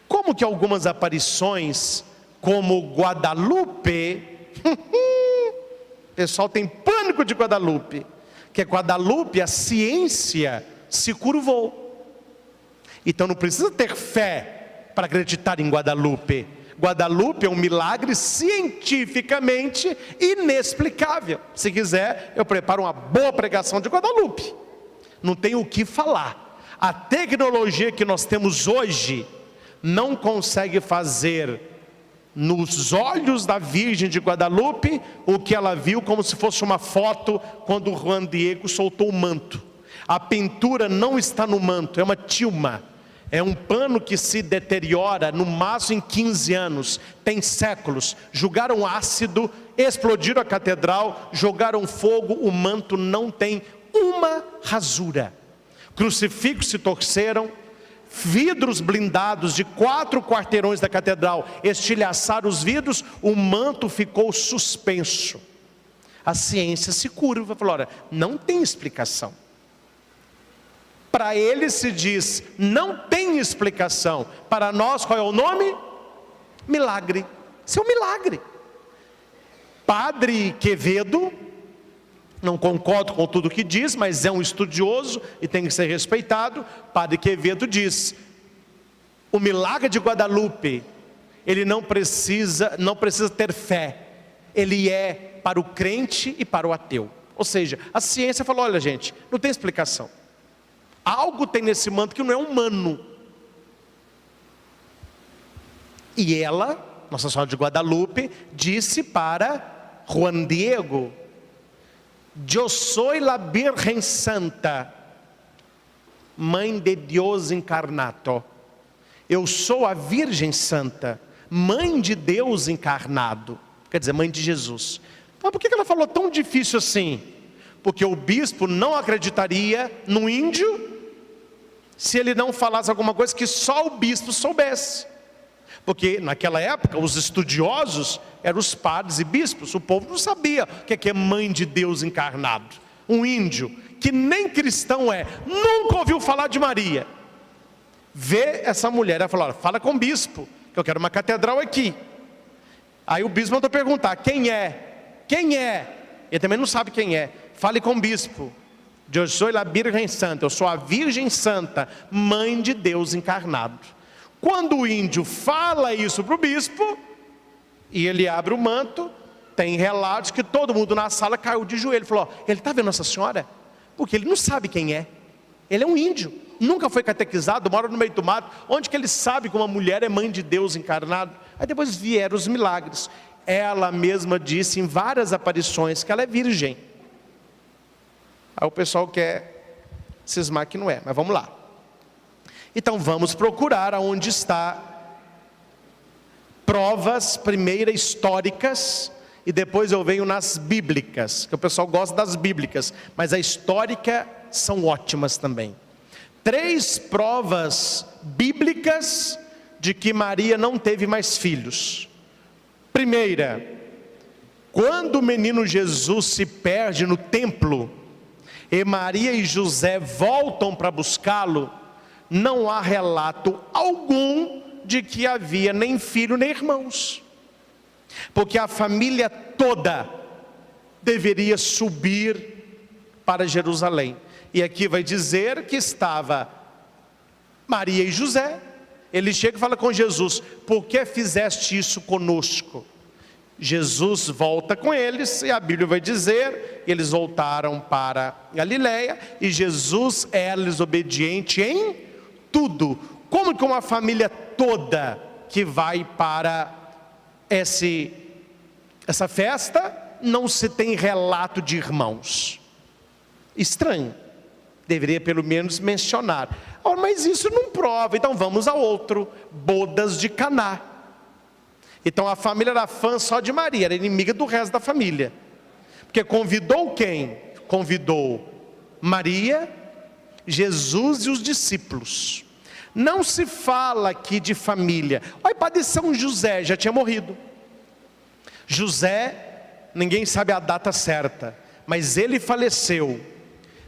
como que algumas aparições, como Guadalupe, o pessoal tem pânico de Guadalupe, que é Guadalupe, a ciência se curvou. Então não precisa ter fé para acreditar em Guadalupe. Guadalupe é um milagre cientificamente inexplicável. Se quiser, eu preparo uma boa pregação de Guadalupe. Não tem o que falar. A tecnologia que nós temos hoje não consegue fazer nos olhos da Virgem de Guadalupe o que ela viu como se fosse uma foto quando o Juan Diego soltou o manto. A pintura não está no manto, é uma tilma. É um pano que se deteriora no máximo em 15 anos, tem séculos. Jogaram ácido, explodiram a catedral, jogaram fogo, o manto não tem uma rasura. Crucifixos se torceram, vidros blindados de 4 quarteirões da catedral estilhaçaram os vidros, o manto ficou suspenso. A ciência se curva, falou, olha, não tem explicação. Para ele se diz, não tem explicação. Para nós, qual é o nome? Milagre. Isso é um milagre. Padre Quevedo, não concordo com tudo que diz, mas é um estudioso e tem que ser respeitado. Padre Quevedo diz, o milagre de Guadalupe, ele não precisa ter fé. Ele é para o crente e para o ateu. Ou seja, a ciência falou, olha gente, não tem explicação. Algo tem nesse manto que não é humano. E ela, Nossa Senhora de Guadalupe, disse para Juan Diego, eu sou a Virgem Santa, Mãe de Deus encarnado. Eu sou a Virgem Santa, Mãe de Deus encarnado. Quer dizer, Mãe de Jesus. Mas por que ela falou tão difícil assim? Porque o bispo não acreditaria no índio se ele não falasse alguma coisa que só o bispo soubesse. Porque naquela época os estudiosos eram os padres e bispos. O povo não sabia o que é Mãe de Deus encarnado. Um índio que nem cristão é, nunca ouviu falar de Maria, vê essa mulher, ela falou, olha, fala com o bispo, que eu quero uma catedral aqui. Aí o bispo mandou perguntar, quem é? Quem é? Ele também não sabe quem é. Fale com o bispo. Eu sou a Virgem Santa, eu sou a Virgem Santa, Mãe de Deus encarnado. Quando o índio fala isso para o bispo, e ele abre o manto, tem relatos que todo mundo na sala caiu de joelho. Falou, ele está vendo Nossa Senhora? Porque ele não sabe quem é. Ele é um índio, nunca foi catequizado, mora no meio do mato. Onde que ele sabe que uma mulher é Mãe de Deus encarnado? Aí depois vieram os milagres. Ela mesma disse em várias aparições que ela é virgem. Aí o pessoal quer cismar que não é, mas vamos lá. Então vamos procurar aonde está provas, primeiro históricas, e depois eu venho nas bíblicas, que o pessoal gosta das bíblicas, mas a histórica são ótimas também. 3 provas bíblicas de que Maria não teve mais filhos. Primeira, quando o menino Jesus se perde no templo, e Maria e José voltam para buscá-lo, não há relato algum de que havia nem filho nem irmãos, porque a família toda deveria subir para Jerusalém. E aqui vai dizer que estava Maria e José. Ele chega e fala com Jesus: por que fizeste isso conosco? Jesus volta com eles, e a Bíblia vai dizer, eles voltaram para Galiléia, e Jesus era-lhes obediente em tudo. Como que uma família toda que vai para essa festa, não se tem relato de irmãos? Estranho, deveria pelo menos mencionar. Oh, mas isso não prova, então vamos a outro, bodas de Caná. Então a família era fã só de Maria, era inimiga do resto da família, porque convidou quem? Convidou Maria, Jesus e os discípulos. Não se fala aqui de família. Olha, padre São José já tinha morrido. José, ninguém sabe a data certa, mas ele faleceu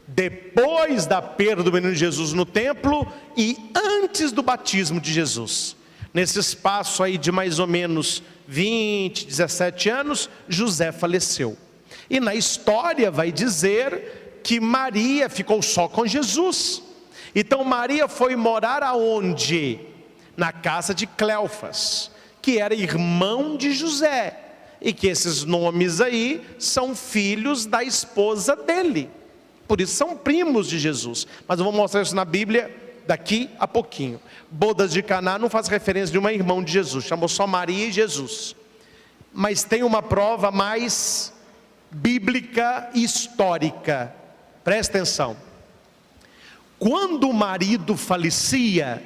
depois da perda do menino Jesus no templo e antes do batismo de Jesus. Nesse espaço aí de mais ou menos 20, 17 anos, José faleceu. E na história vai dizer que Maria ficou só com Jesus. Então Maria foi morar aonde? Na casa de Cleofas, que era irmão de José. E que esses nomes aí são filhos da esposa dele. Por isso são primos de Jesus. Mas eu vou mostrar isso na Bíblia daqui a pouquinho. Bodas de Caná não faz referência de uma irmã de Jesus, chamou só Maria e Jesus. Mas tem uma prova mais bíblica e histórica. Presta atenção. Quando o marido falecia,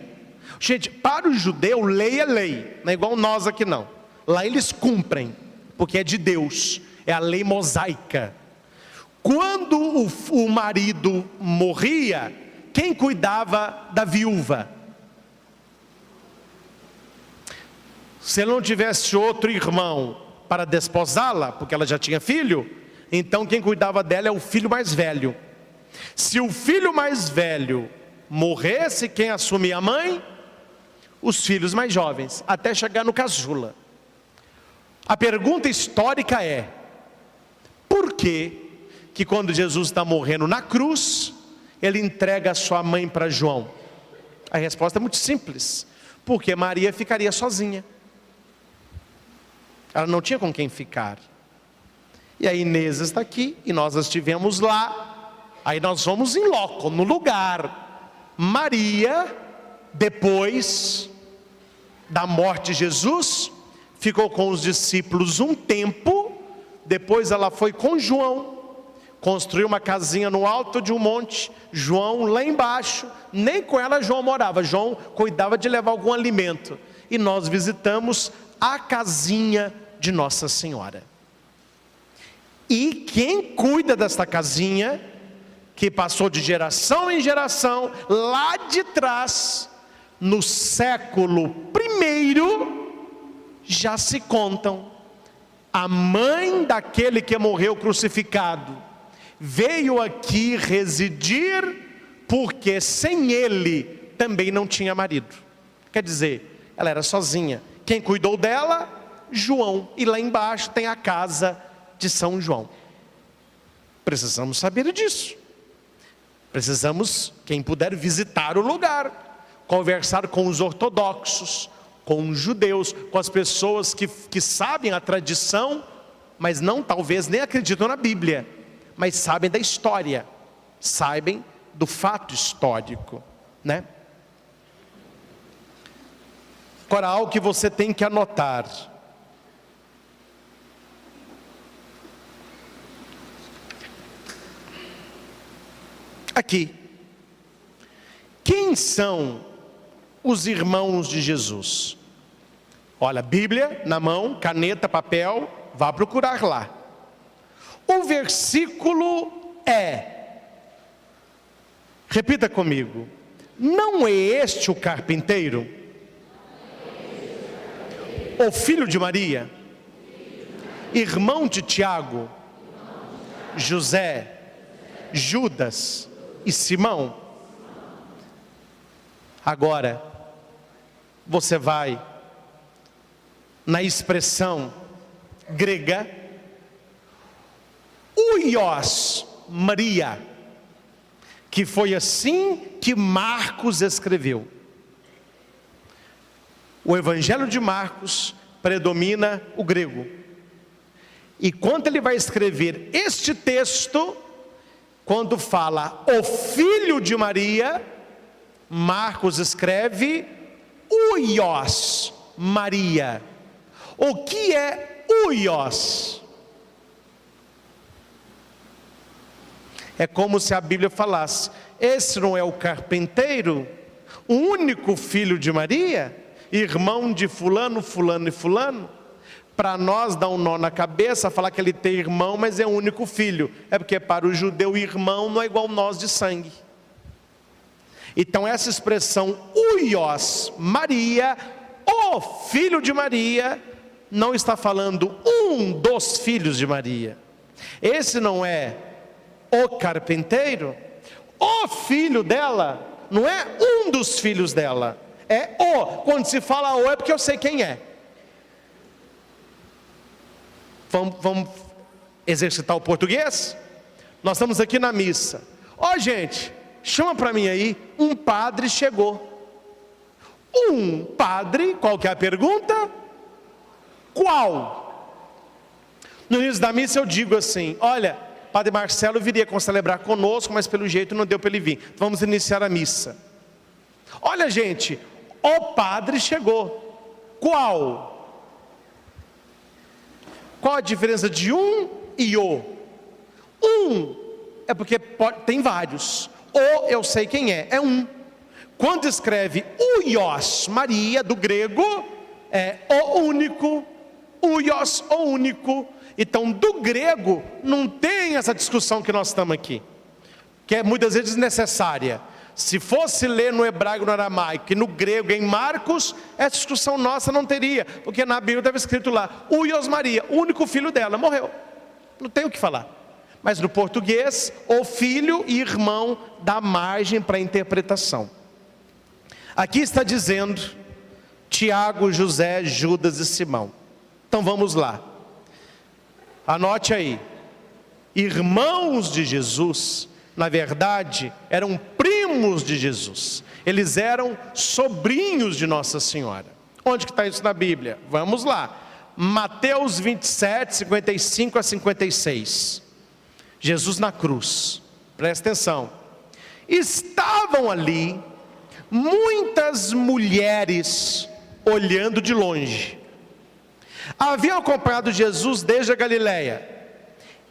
gente, para o judeu lei é lei, não é igual nós aqui não. Lá eles cumprem, porque é de Deus, é a lei mosaica. Quando o marido morria, quem cuidava da viúva? Se ele não tivesse outro irmão para desposá-la, porque ela já tinha filho, então quem cuidava dela é o filho mais velho. Se o filho mais velho morresse, quem assumia a mãe? Os filhos mais jovens, até chegar no caçula. A pergunta histórica é: por que quando Jesus está morrendo na cruz, ele entrega a sua mãe para João? A resposta é muito simples: porque Maria ficaria sozinha, ela não tinha com quem ficar. E a Inês está aqui, e nós estivemos lá. Aí nós vamos em loco, no lugar. Maria, depois da morte de Jesus, ficou com os discípulos um tempo. Depois ela foi com João, construiu uma casinha no alto de um monte. João lá embaixo, nem com ela João morava, João cuidava de levar algum alimento. E nós visitamos a casinha de Nossa Senhora. E quem cuida desta casinha, que passou de geração em geração, lá de trás, no século I, já se contam. A mãe daquele que morreu crucificado veio aqui residir, porque sem ele também não tinha marido. Quer dizer, ela era sozinha. Quem cuidou dela? João. E lá embaixo tem a casa de São João. Precisamos saber disso. Precisamos, quem puder, visitar o lugar, conversar com os ortodoxos, com os judeus, com as pessoas que sabem a tradição, mas não, talvez, nem acreditam na Bíblia, mas sabem da história, sabem do fato histórico, né? Agora, algo que você tem que anotar: aqui, quem são os irmãos de Jesus? Olha, Bíblia na mão, caneta, papel, vá procurar lá. O versículo repita comigo: não é este o carpinteiro, o filho de Maria, irmão de Tiago, José, Judas e Simão? Agora, você vai na expressão grega huios Maria, que foi assim que Marcos escreveu. O Evangelho de Marcos predomina o grego. E quando ele vai escrever este texto, quando fala o filho de Maria, Marcos escreve huios Maria. O que é huios? É como se a Bíblia falasse: esse não é o carpinteiro, o único filho de Maria, irmão de fulano, fulano e fulano? Para nós dá um nó na cabeça falar que ele tem irmão, mas é o único filho. É porque para o judeu irmão não é igual nós de sangue. Então essa expressão huios Maria, o filho de Maria, não está falando um dos filhos de Maria. Esse não é o carpinteiro, o filho dela, não é um dos filhos dela, é o. Quando se fala o é porque eu sei quem é. Vamos exercitar o português? Nós estamos aqui na missa. Ó, gente, chama para mim aí, um padre chegou. Um padre, qual que é a pergunta? Qual? No início da missa eu digo assim: olha, Padre Marcelo viria celebrar conosco, mas pelo jeito não deu para ele vir. Vamos iniciar a missa. Olha, gente, o padre chegou. Qual? Qual a diferença de um e o? Um é porque tem vários. O eu sei quem é um. Quando escreve huios Maria, do grego, é o único, huios, o único. Então, do grego, não tem essa discussão que nós estamos aqui, que é muitas vezes desnecessária. Se fosse ler no hebraico, no aramaico e no grego, em Marcos, essa discussão nossa não teria, porque na Bíblia estava escrito lá, huios Maria, o único filho dela, morreu. Não tem o que falar. Mas no português, o filho e irmão dá margem para a interpretação. Aqui está dizendo Tiago, José, Judas e Simão. Então vamos lá. Anote aí. Irmãos de Jesus, na verdade, eram primos de Jesus. Eles eram sobrinhos de Nossa Senhora. Onde que está isso na Bíblia? Vamos lá. Mateus 27, 55 a 56. Jesus na cruz. Presta atenção. Estavam ali muitas mulheres olhando de longe. Haviam acompanhado Jesus desde a Galileia.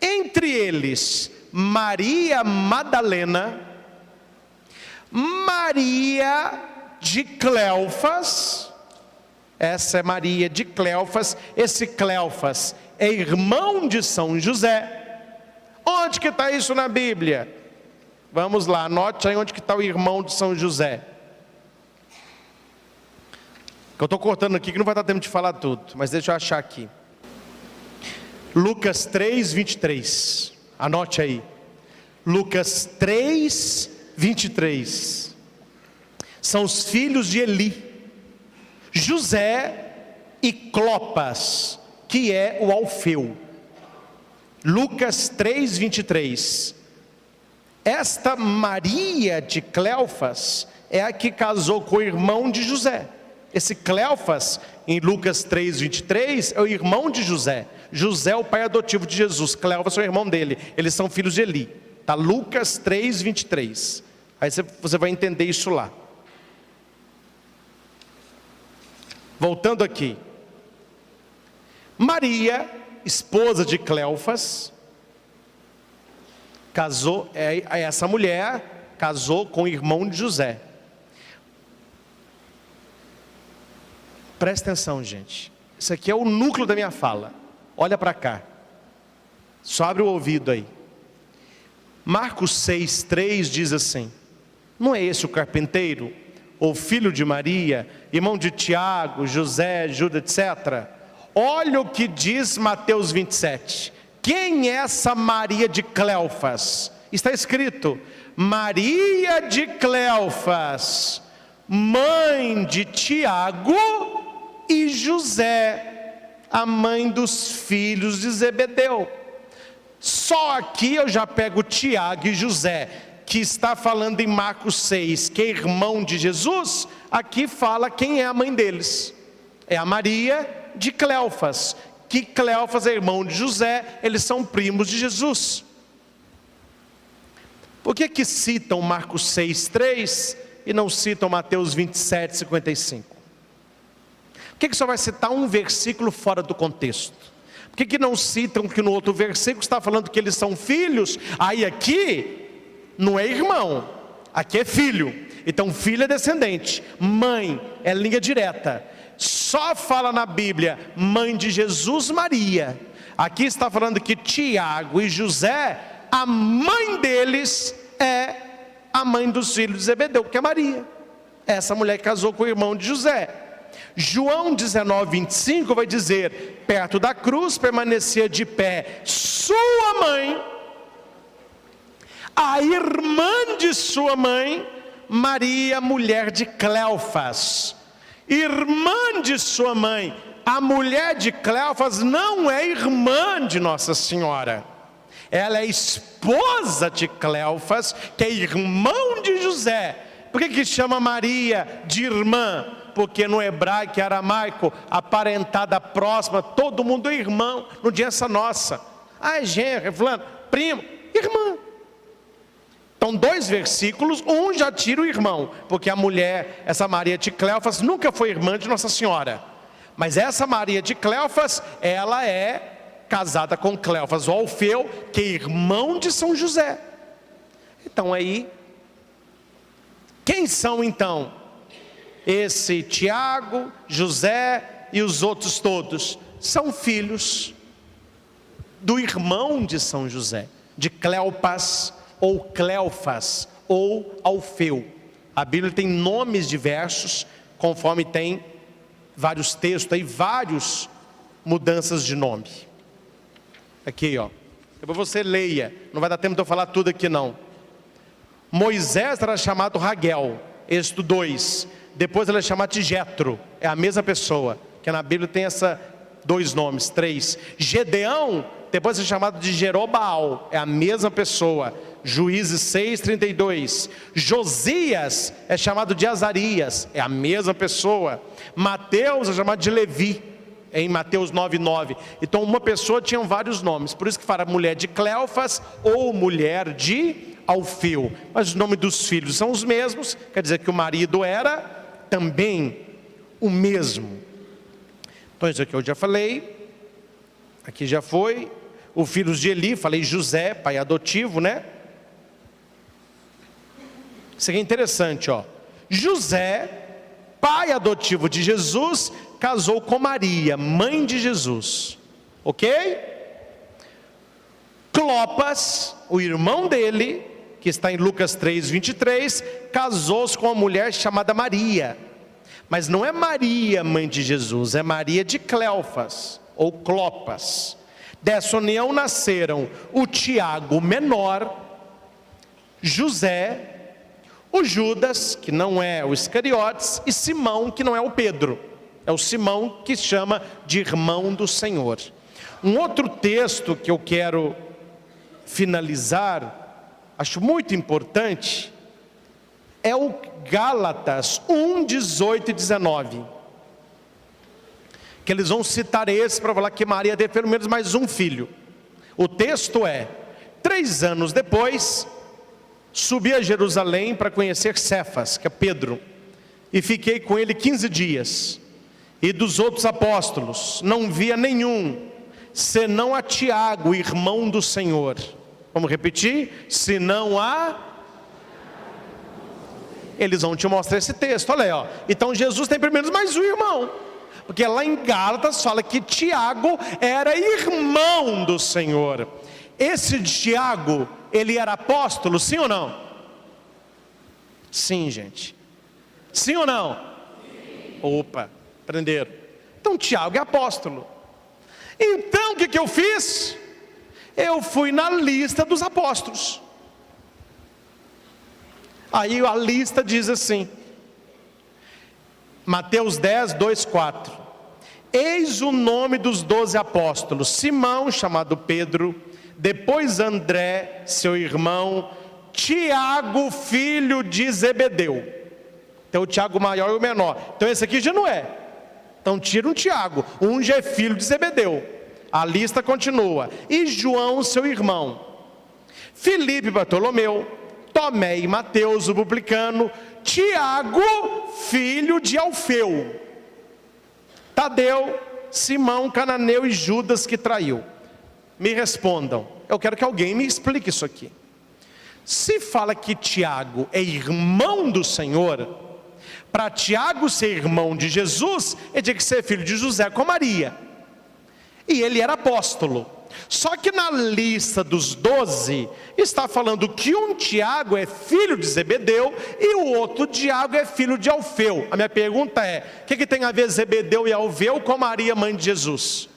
Entre eles, Maria Madalena, Maria de Cleofas. Essa é Maria de Cleofas. Esse Cleofas é irmão de São José. Onde que está isso na Bíblia? Vamos lá, anote aí onde que está o irmão de São José. Que eu estou cortando aqui, que não vai dar tempo de falar tudo, mas deixa eu achar aqui. Lucas 3, 23. Anote aí. Lucas 3, 23. São os filhos de Eli, José e Clopas, que é o Alfeu. Lucas 3, 23. Esta Maria de Cleofas é a que casou com o irmão de José. Esse Cleofas, em Lucas 3, 23, é o irmão de José. José é o pai adotivo de Jesus, Cleofas é o irmão dele. Eles são filhos de Eli. Está Lucas 3, 23. Aí você vai entender isso lá. Voltando aqui. Maria, esposa de Cleofas, casou, essa mulher casou com o irmão de José. Presta atenção, gente. Isso aqui é o núcleo da minha fala. Olha para cá. Só abre o ouvido aí. Marcos 6, 3 diz assim: não é esse o carpinteiro, ou filho de Maria, irmão de Tiago, José, Judas, etc. Olha o que diz Mateus 27. Quem é essa Maria de Cleofas? Está escrito: Maria de Cleofas, mãe de Tiago e José, a mãe dos filhos de Zebedeu. Só aqui eu já pego Tiago e José, que está falando em Marcos 6, que é irmão de Jesus. Aqui fala quem é a mãe deles, é a Maria de Cleofas, que Cleofas é irmão de José, eles são primos de Jesus. Por que citam Marcos 6:3 e não citam Mateus 27:55? Por que só vai citar um versículo fora do contexto? Por que não citam que no outro versículo está falando que eles são filhos? Aí aqui não é irmão, aqui é filho. Então filho é descendente, mãe é linha direta. Só fala na Bíblia mãe de Jesus, Maria. Aqui está falando que Tiago e José, a mãe deles é a mãe dos filhos de Zebedeu, que é Maria. Essa mulher casou com o irmão de José. João 19:25 vai dizer: perto da cruz permanecia de pé sua mãe, a irmã de sua mãe, Maria, mulher de Cleofas. Irmã de sua mãe. A mulher de Cleofas não é irmã de Nossa Senhora. Ela é esposa de Cleofas, que é irmão de José. Por que chama Maria de irmã? Porque no hebraico e aramaico, aparentada próxima, todo mundo é irmão. Não tinha essa nossa. É genro, é fulano, primo, irmã. Então 2 versículos, um já tira o irmão, porque a mulher, essa Maria de Cleofas, nunca foi irmã de Nossa Senhora. Mas essa Maria de Cleofas, ela é casada com Cleofas, o Alfeu, que é irmão de São José. Então aí, quem são então? Esse Tiago, José e os outros todos, são filhos do irmão de São José, de Cleopas, ou Cleofas, ou Alfeu. A Bíblia tem nomes diversos, conforme tem vários textos, aí várias mudanças de nome. Aqui ó, depois você leia, não vai dar tempo de eu falar tudo aqui não. Moisés era chamado Raguel, Êxodo 2. Depois ele é chamado de Jetro, é a mesma pessoa, que na Bíblia tem essa 2 nomes, 3. Gedeão, depois é chamado de Jerobaal, é a mesma pessoa. Juízes 6:32. Josias é chamado de Azarias, é a mesma pessoa. Mateus é chamado de Levi, em Mateus 9:9. Então uma pessoa tinha vários nomes, por isso que fala mulher de Cleofas ou mulher de Alfeu. Mas os nomes dos filhos são os mesmos, quer dizer que o marido era também o mesmo. Então isso aqui eu já falei, aqui já foi. Os filhos de Eli, falei José, pai adotivo, né? Isso aqui é interessante, ó. José, pai adotivo de Jesus, casou com Maria, mãe de Jesus. Ok? Clopas, o irmão dele, que está em Lucas 3:23, casou-se com uma mulher chamada Maria. Mas não é Maria, mãe de Jesus, é Maria de Cleofas, ou Clopas. Dessa união nasceram o Tiago menor, José, o Judas, que não é o Iscariotes, e Simão, que não é o Pedro. É o Simão que chama de irmão do Senhor. Um outro texto que eu quero finalizar, acho muito importante, é o Gálatas 1:18 e 19. Que eles vão citar esse para falar que Maria teve pelo menos mais um filho. O texto é: 3 anos depois, subi a Jerusalém para conhecer Cefas, que é Pedro, e fiquei com ele 15 dias. E dos outros apóstolos não via nenhum, senão a Tiago, irmão do Senhor. Vamos repetir? Senão a... Eles vão te mostrar esse texto, olha aí, ó. Então Jesus tem pelo menos mais um irmão, porque lá em Gálatas fala que Tiago era irmão do Senhor. Esse Tiago, ele era apóstolo, sim ou não? Sim, gente. Sim ou não? Sim. Opa, aprenderam. Então Tiago é apóstolo. Então o que eu fiz? Eu fui na lista dos apóstolos. Aí a lista diz assim: Mateus 10, 2, 4. Eis o nome dos 12 apóstolos: Simão, chamado Pedro, depois André, seu irmão, Tiago, filho de Zebedeu. Então o Tiago maior e o menor. Então esse aqui já não é. Então tira um Tiago, um já é filho de Zebedeu. A lista continua. E João, seu irmão, Filipe e Bartolomeu, Tomé e Mateus, o publicano, Tiago, filho de Alfeu, Tadeu, Simão, cananeu e Judas, que traiu. Me respondam, eu quero que alguém me explique isso aqui. Se fala que Tiago é irmão do Senhor, para Tiago ser irmão de Jesus, ele tinha que ser filho de José com Maria. E ele era apóstolo. Só que na lista dos 12, está falando que um Tiago é filho de Zebedeu e o outro Tiago é filho de Alfeu. A minha pergunta é: o que tem a ver Zebedeu e Alfeu com Maria, mãe de Jesus?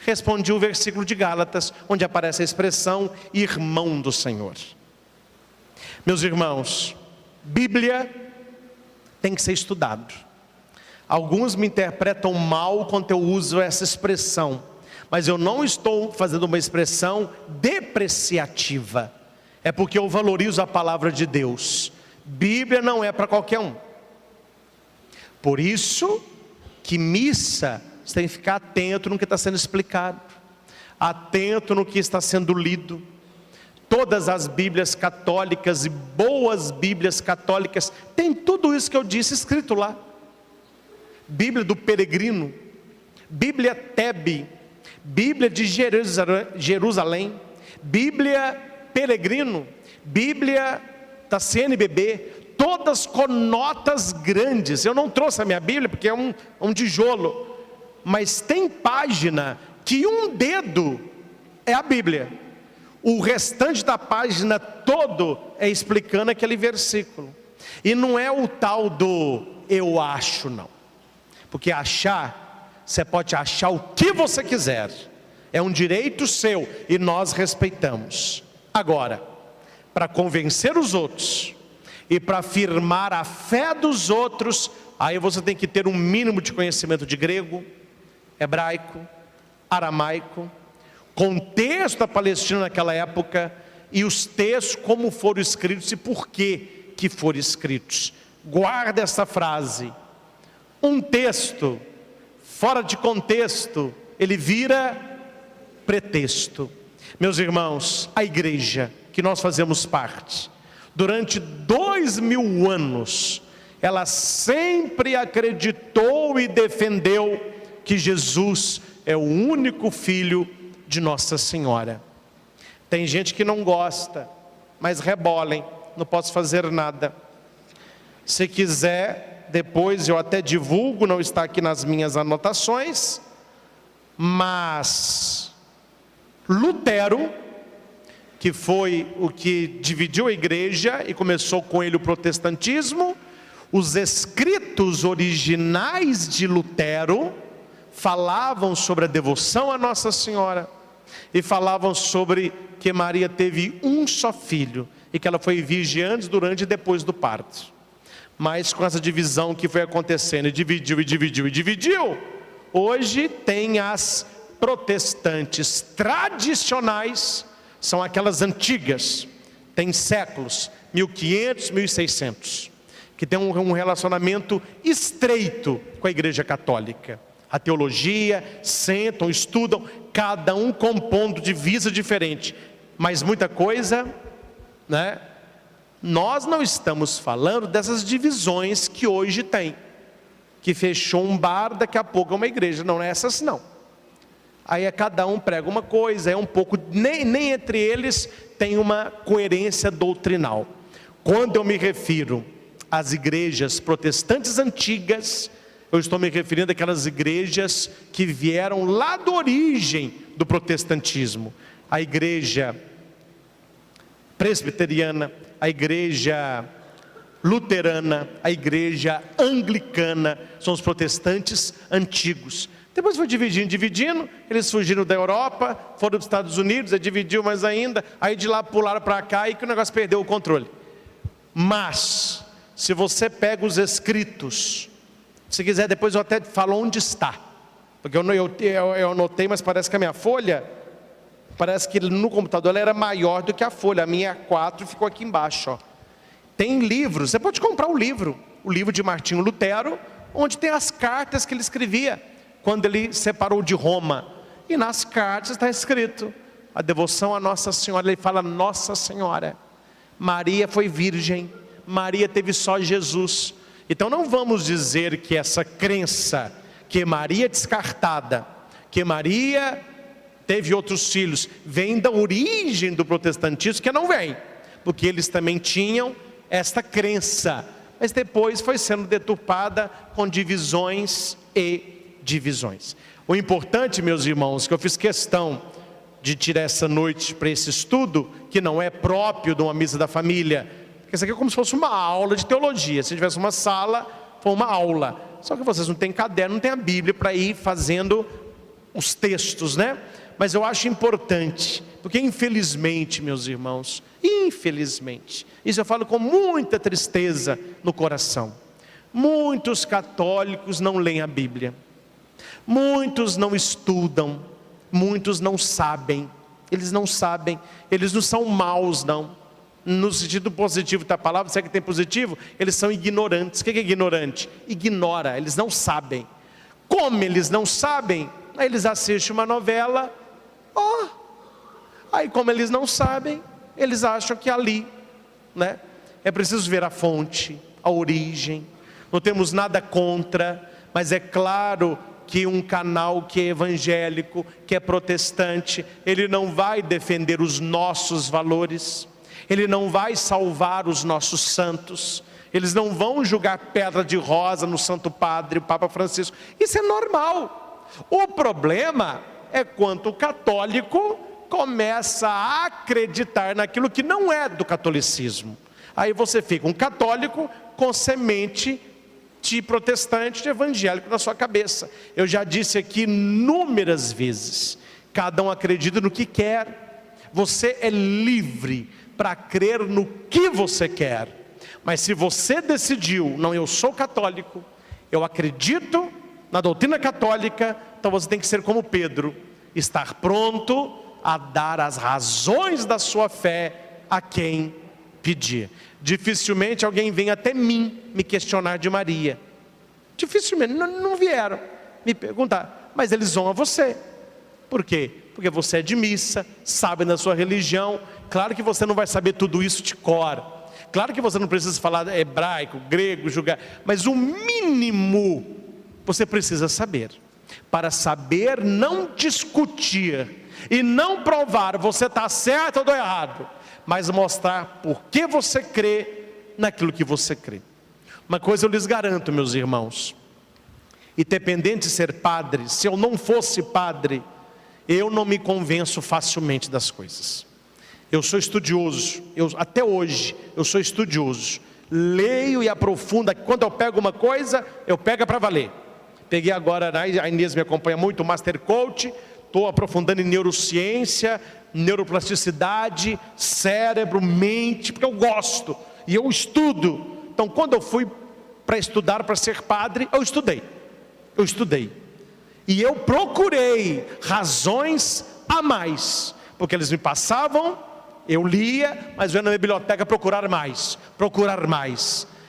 Respondi o versículo de Gálatas, onde aparece a expressão irmão do Senhor. Meus irmãos, Bíblia tem que ser estudado. Alguns me interpretam mal quando eu uso essa expressão, mas eu não estou fazendo uma expressão depreciativa. É porque eu valorizo a palavra de Deus. Bíblia não é para qualquer um. Por isso que missa, você tem que ficar atento no que está sendo explicado, atento no que está sendo lido. Todas as Bíblias católicas e boas Bíblias católicas tem tudo isso que eu disse escrito lá. Bíblia do Peregrino, Bíblia Tebe, Bíblia de Jerusalém, Bíblia Peregrino, Bíblia da CNBB, todas com notas grandes. Eu não trouxe a minha Bíblia porque é um tijolo, mas tem página que um dedo é a Bíblia. O restante da página todo é explicando aquele versículo. E não é o tal do eu acho, não. Porque achar, você pode achar o que você quiser. É um direito seu e nós respeitamos. Agora, para convencer os outros e para afirmar a fé dos outros, aí você tem que ter um mínimo de conhecimento de grego, hebraico, aramaico, contexto da Palestina naquela época e os textos como foram escritos e por que foram escritos. Guarda essa frase: um texto fora de contexto, ele vira pretexto. Meus irmãos, a igreja que nós fazemos parte, durante 2000 anos, ela sempre acreditou e defendeu que Jesus é o único Filho de Nossa Senhora. Tem gente que não gosta, mas rebolem, não posso fazer nada. Se quiser, depois eu até divulgo, não está aqui nas minhas anotações, mas Lutero, que foi o que dividiu a igreja e começou com ele o protestantismo, os escritos originais de Lutero falavam sobre a devoção a Nossa Senhora e falavam sobre que Maria teve um só filho e que ela foi virgem antes, durante e depois do parto. Mas com essa divisão que foi acontecendo, e dividiu, hoje tem as protestantes tradicionais, são aquelas antigas, tem séculos, 1500, 1600, que tem um relacionamento estreito com a igreja católica. A teologia, sentam, estudam, cada um com ponto de vista diferente, mas muita coisa, né? Nós não estamos falando dessas divisões que hoje tem, que fechou um bar, daqui a pouco é uma igreja, não é essas não. Aí é cada um prega uma coisa, é um pouco, nem entre eles tem uma coerência doutrinal. Quando eu me refiro às igrejas protestantes antigas, eu estou me referindo àquelas igrejas que vieram lá da origem do protestantismo. A igreja presbiteriana, a igreja luterana, a igreja anglicana, são os protestantes antigos. Depois foi dividindo, eles fugiram da Europa, foram dos Estados Unidos, aí dividiu mais ainda, aí de lá pularam para cá e que o negócio perdeu o controle. Mas, se você pega os escritos, se quiser depois eu até falo onde está, porque eu anotei, mas parece que a minha folha, parece que no computador ela era maior do que a folha, a minha A4 ficou aqui embaixo, ó. Tem livros, você pode comprar o livro de Martinho Lutero, onde tem as cartas que ele escrevia, quando ele separou de Roma, e nas cartas está escrito, a devoção a Nossa Senhora, ele fala Nossa Senhora, Maria foi virgem, Maria teve só Jesus. Então não vamos dizer que essa crença, que Maria é descartada, que Maria teve outros filhos, vem da origem do protestantismo, que não vem, porque eles também tinham esta crença, mas depois foi sendo deturpada com divisões e divisões. O importante, meus irmãos, que eu fiz questão de tirar essa noite para esse estudo, que não é próprio de uma missa da família, porque isso aqui é como se fosse uma aula de teologia, se tivesse uma sala, foi uma aula, só que vocês não têm caderno, não tem a Bíblia para ir fazendo os textos, né? Mas eu acho importante, porque infelizmente, meus irmãos, infelizmente, isso eu falo com muita tristeza no coração, muitos católicos não leem a Bíblia, muitos não estudam, muitos não sabem, eles não são maus não, no sentido positivo da palavra, será que tem positivo? Eles são ignorantes. O que é ignorante? Ignora, eles não sabem. Como eles não sabem, aí eles assistem uma novela, aí como eles não sabem, eles acham que ali, né? É preciso ver a fonte, a origem, não temos nada contra, mas é claro que um canal que é evangélico, que é protestante, ele não vai defender os nossos valores, ele não vai salvar os nossos santos, eles não vão jogar pedra de rosa no Santo Padre, o Papa Francisco, isso é normal. O problema é quando o católico começa a acreditar naquilo que não é do catolicismo, aí você fica um católico com semente de protestante, de evangélico na sua cabeça. Eu já disse aqui inúmeras vezes, cada um acredita no que quer, você é livre para crer no que você quer, mas se você decidiu, não, eu sou católico, eu acredito na doutrina católica, então você tem que ser como Pedro, estar pronto a dar as razões da sua fé a quem pedir. Dificilmente alguém vem até mim me questionar de Maria, dificilmente, não vieram me perguntar, mas eles vão a você. Por quê? Porque você é de missa, sabe da sua religião. Claro que você não vai saber tudo isso de cor, claro que você não precisa falar hebraico, grego, julgar, mas o mínimo você precisa saber, para saber não discutir e não provar você está certo ou errado, mas mostrar por que você crê naquilo que você crê. Uma coisa eu lhes garanto, meus irmãos, independente de ser padre, se eu não fosse padre, eu não me convenço facilmente das coisas. Eu sou estudioso, até hoje eu sou estudioso, leio e aprofundo, quando eu pego uma coisa, eu pego para valer. Peguei agora, a Inês me acompanha muito, o Master Coach, estou aprofundando em neurociência, neuroplasticidade, cérebro, mente, porque eu gosto, e eu estudo. Então quando eu fui para estudar, para ser padre, eu estudei, e eu procurei razões a mais, porque eles me passavam, eu lia, mas eu ia na biblioteca procurar mais,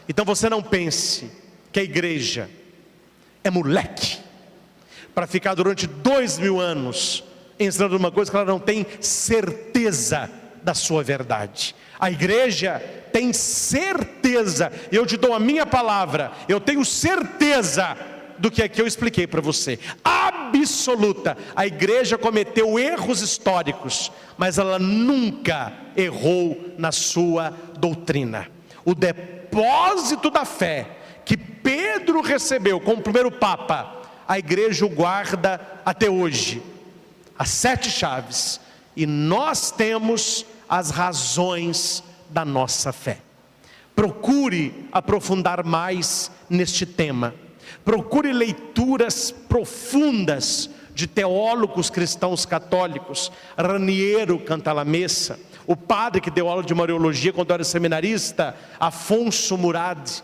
então você não pense que a igreja é moleque, para ficar durante 2000 anos, ensinando uma coisa que ela não tem certeza da sua verdade. A igreja tem certeza, eu te dou a minha palavra, eu tenho certeza do que aqui eu expliquei para você, absoluta. A igreja cometeu erros históricos, mas ela nunca errou na sua doutrina. O depósito da fé que Pedro recebeu como primeiro Papa, a igreja o guarda até hoje, as 7 chaves, e nós temos as razões da nossa fé. Procure aprofundar mais neste tema, procure leituras profundas de teólogos cristãos católicos. Raniero Cantalamessa, o padre que deu aula de Mariologia quando eu era seminarista, Afonso Murad.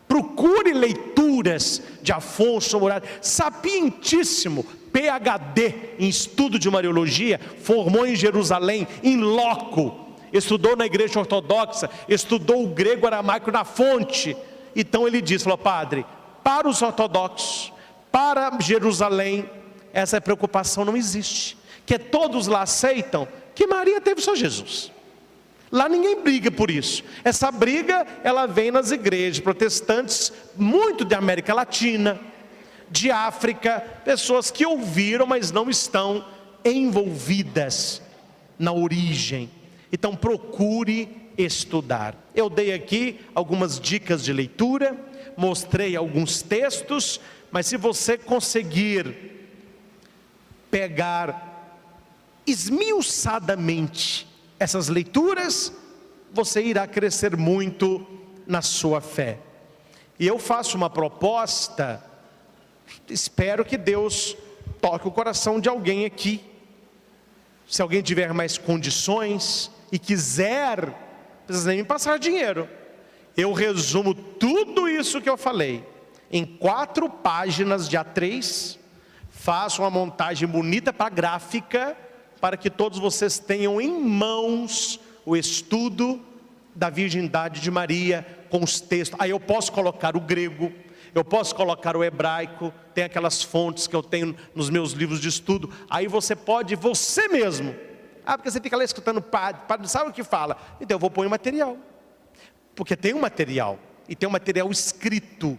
Procure leituras de Afonso Murad, sapientíssimo, PhD em estudo de Mariologia, formou em Jerusalém, em loco, estudou na igreja ortodoxa, estudou o grego aramaico na fonte. Então ele disse, falou, padre, para os ortodoxos, para Jerusalém, essa preocupação não existe, que todos lá aceitam que Maria teve só Jesus. Lá ninguém briga por isso. Essa briga, ela vem nas igrejas protestantes, muito de América Latina, de África, pessoas que ouviram, mas não estão envolvidas na origem. Então procure estudar. Eu dei aqui algumas dicas de leitura, mostrei alguns textos, mas se você conseguir pegar esmiuçadamente essas leituras, você irá crescer muito na sua fé. E eu faço uma proposta, espero que Deus toque o coração de alguém aqui. Se alguém tiver mais condições e quiser, não precisa nem me passar dinheiro, eu resumo tudo isso que eu falei em 4 páginas de A3, faço uma montagem bonita para gráfica, para que todos vocês tenham em mãos o estudo da virgindade de Maria, com os textos. Aí eu posso colocar o grego, eu posso colocar o hebraico, tem aquelas fontes que eu tenho nos meus livros de estudo. Aí você pode, você mesmo, porque você fica lá escutando padre, sabe o que fala? Então eu vou pôr o material, porque tem um material, e tem um material escrito,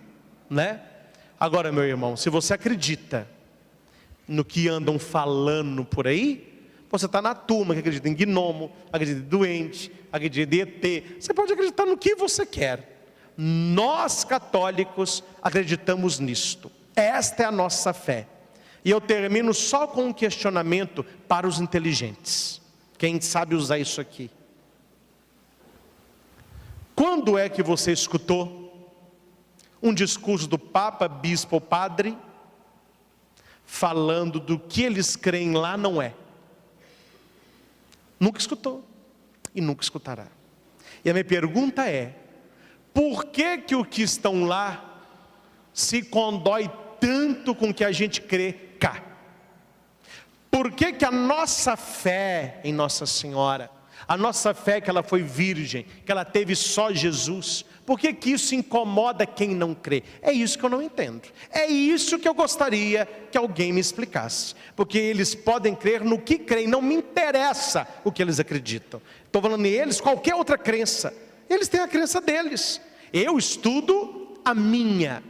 né? Agora, meu irmão, se você acredita no que andam falando por aí, você está na turma que acredita em gnomo, acredita em doente, acredita em ET. Você pode acreditar no que você quer. Nós católicos acreditamos nisto. Esta é a nossa fé. E eu termino só com um questionamento para os inteligentes. Quem sabe usar isso aqui? Quando é que você escutou um discurso do Papa, Bispo ou Padre falando do que eles creem lá não é? Nunca escutou e nunca escutará. E a minha pergunta é, por que que o que estão lá se condói tanto com o que a gente crê cá? Por que que a nossa fé em Nossa Senhora, a nossa fé que ela foi virgem, que ela teve só Jesus, por que que isso incomoda quem não crê? É isso que eu não entendo. É isso que eu gostaria que alguém me explicasse. Porque eles podem crer no que creem, não me interessa o que eles acreditam. Estou falando neles, qualquer outra crença. Eles têm a crença deles. Eu estudo a minha.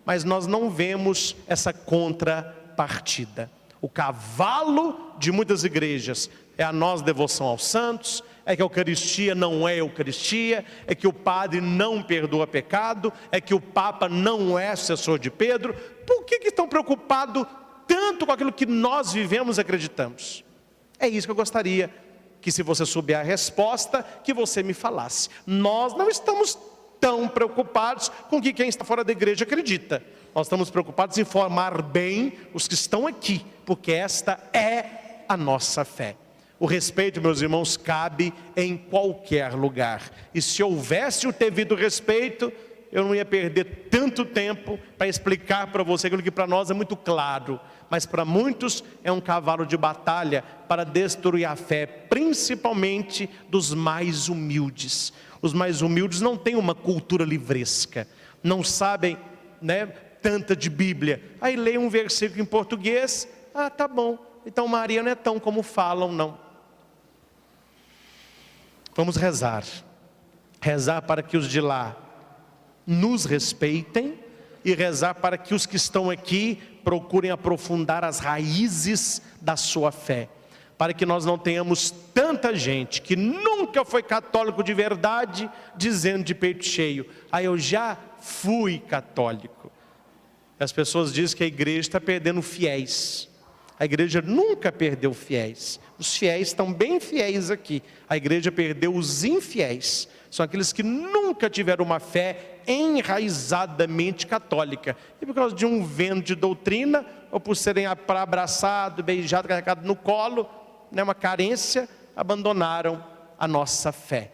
Mas nós não vemos essa contrapartida. O cavalo de muitas igrejas é a nossa devoção aos santos, é que a Eucaristia não é Eucaristia, é que o padre não perdoa pecado, é que o Papa não é sucessor de Pedro. Por que estão preocupados tanto com aquilo que nós vivemos e acreditamos? É isso que eu gostaria que, se você souber a resposta, que você me falasse. Nós não estamos tão preocupados com o que quem está fora da igreja acredita. Nós estamos preocupados em formar bem os que estão aqui, porque esta é a nossa fé. O respeito, meus irmãos, cabe em qualquer lugar. E se houvesse o devido respeito, eu não ia perder tanto tempo para explicar para você aquilo que para nós é muito claro. Mas para muitos é um cavalo de batalha para destruir a fé, principalmente dos mais humildes. Os mais humildes não têm uma cultura livresca, não sabem, né, tanta de Bíblia. Aí leem um versículo em português, tá bom, então Maria não é tão como falam, não. Vamos rezar. Rezar para que os de lá nos respeitem e rezar para que os que estão aqui procurem aprofundar as raízes da sua fé. Para que nós não tenhamos tanta gente que nunca foi católico de verdade, dizendo de peito cheio, eu já fui católico. As pessoas dizem que a igreja está perdendo fiéis. A igreja nunca perdeu fiéis. Os fiéis estão bem fiéis aqui. A igreja perdeu os infiéis. São aqueles que nunca tiveram uma fé enraizadamente católica. E por causa de um vento de doutrina, ou por serem abraçados, beijados, carregados no colo, uma carência, abandonaram a nossa fé.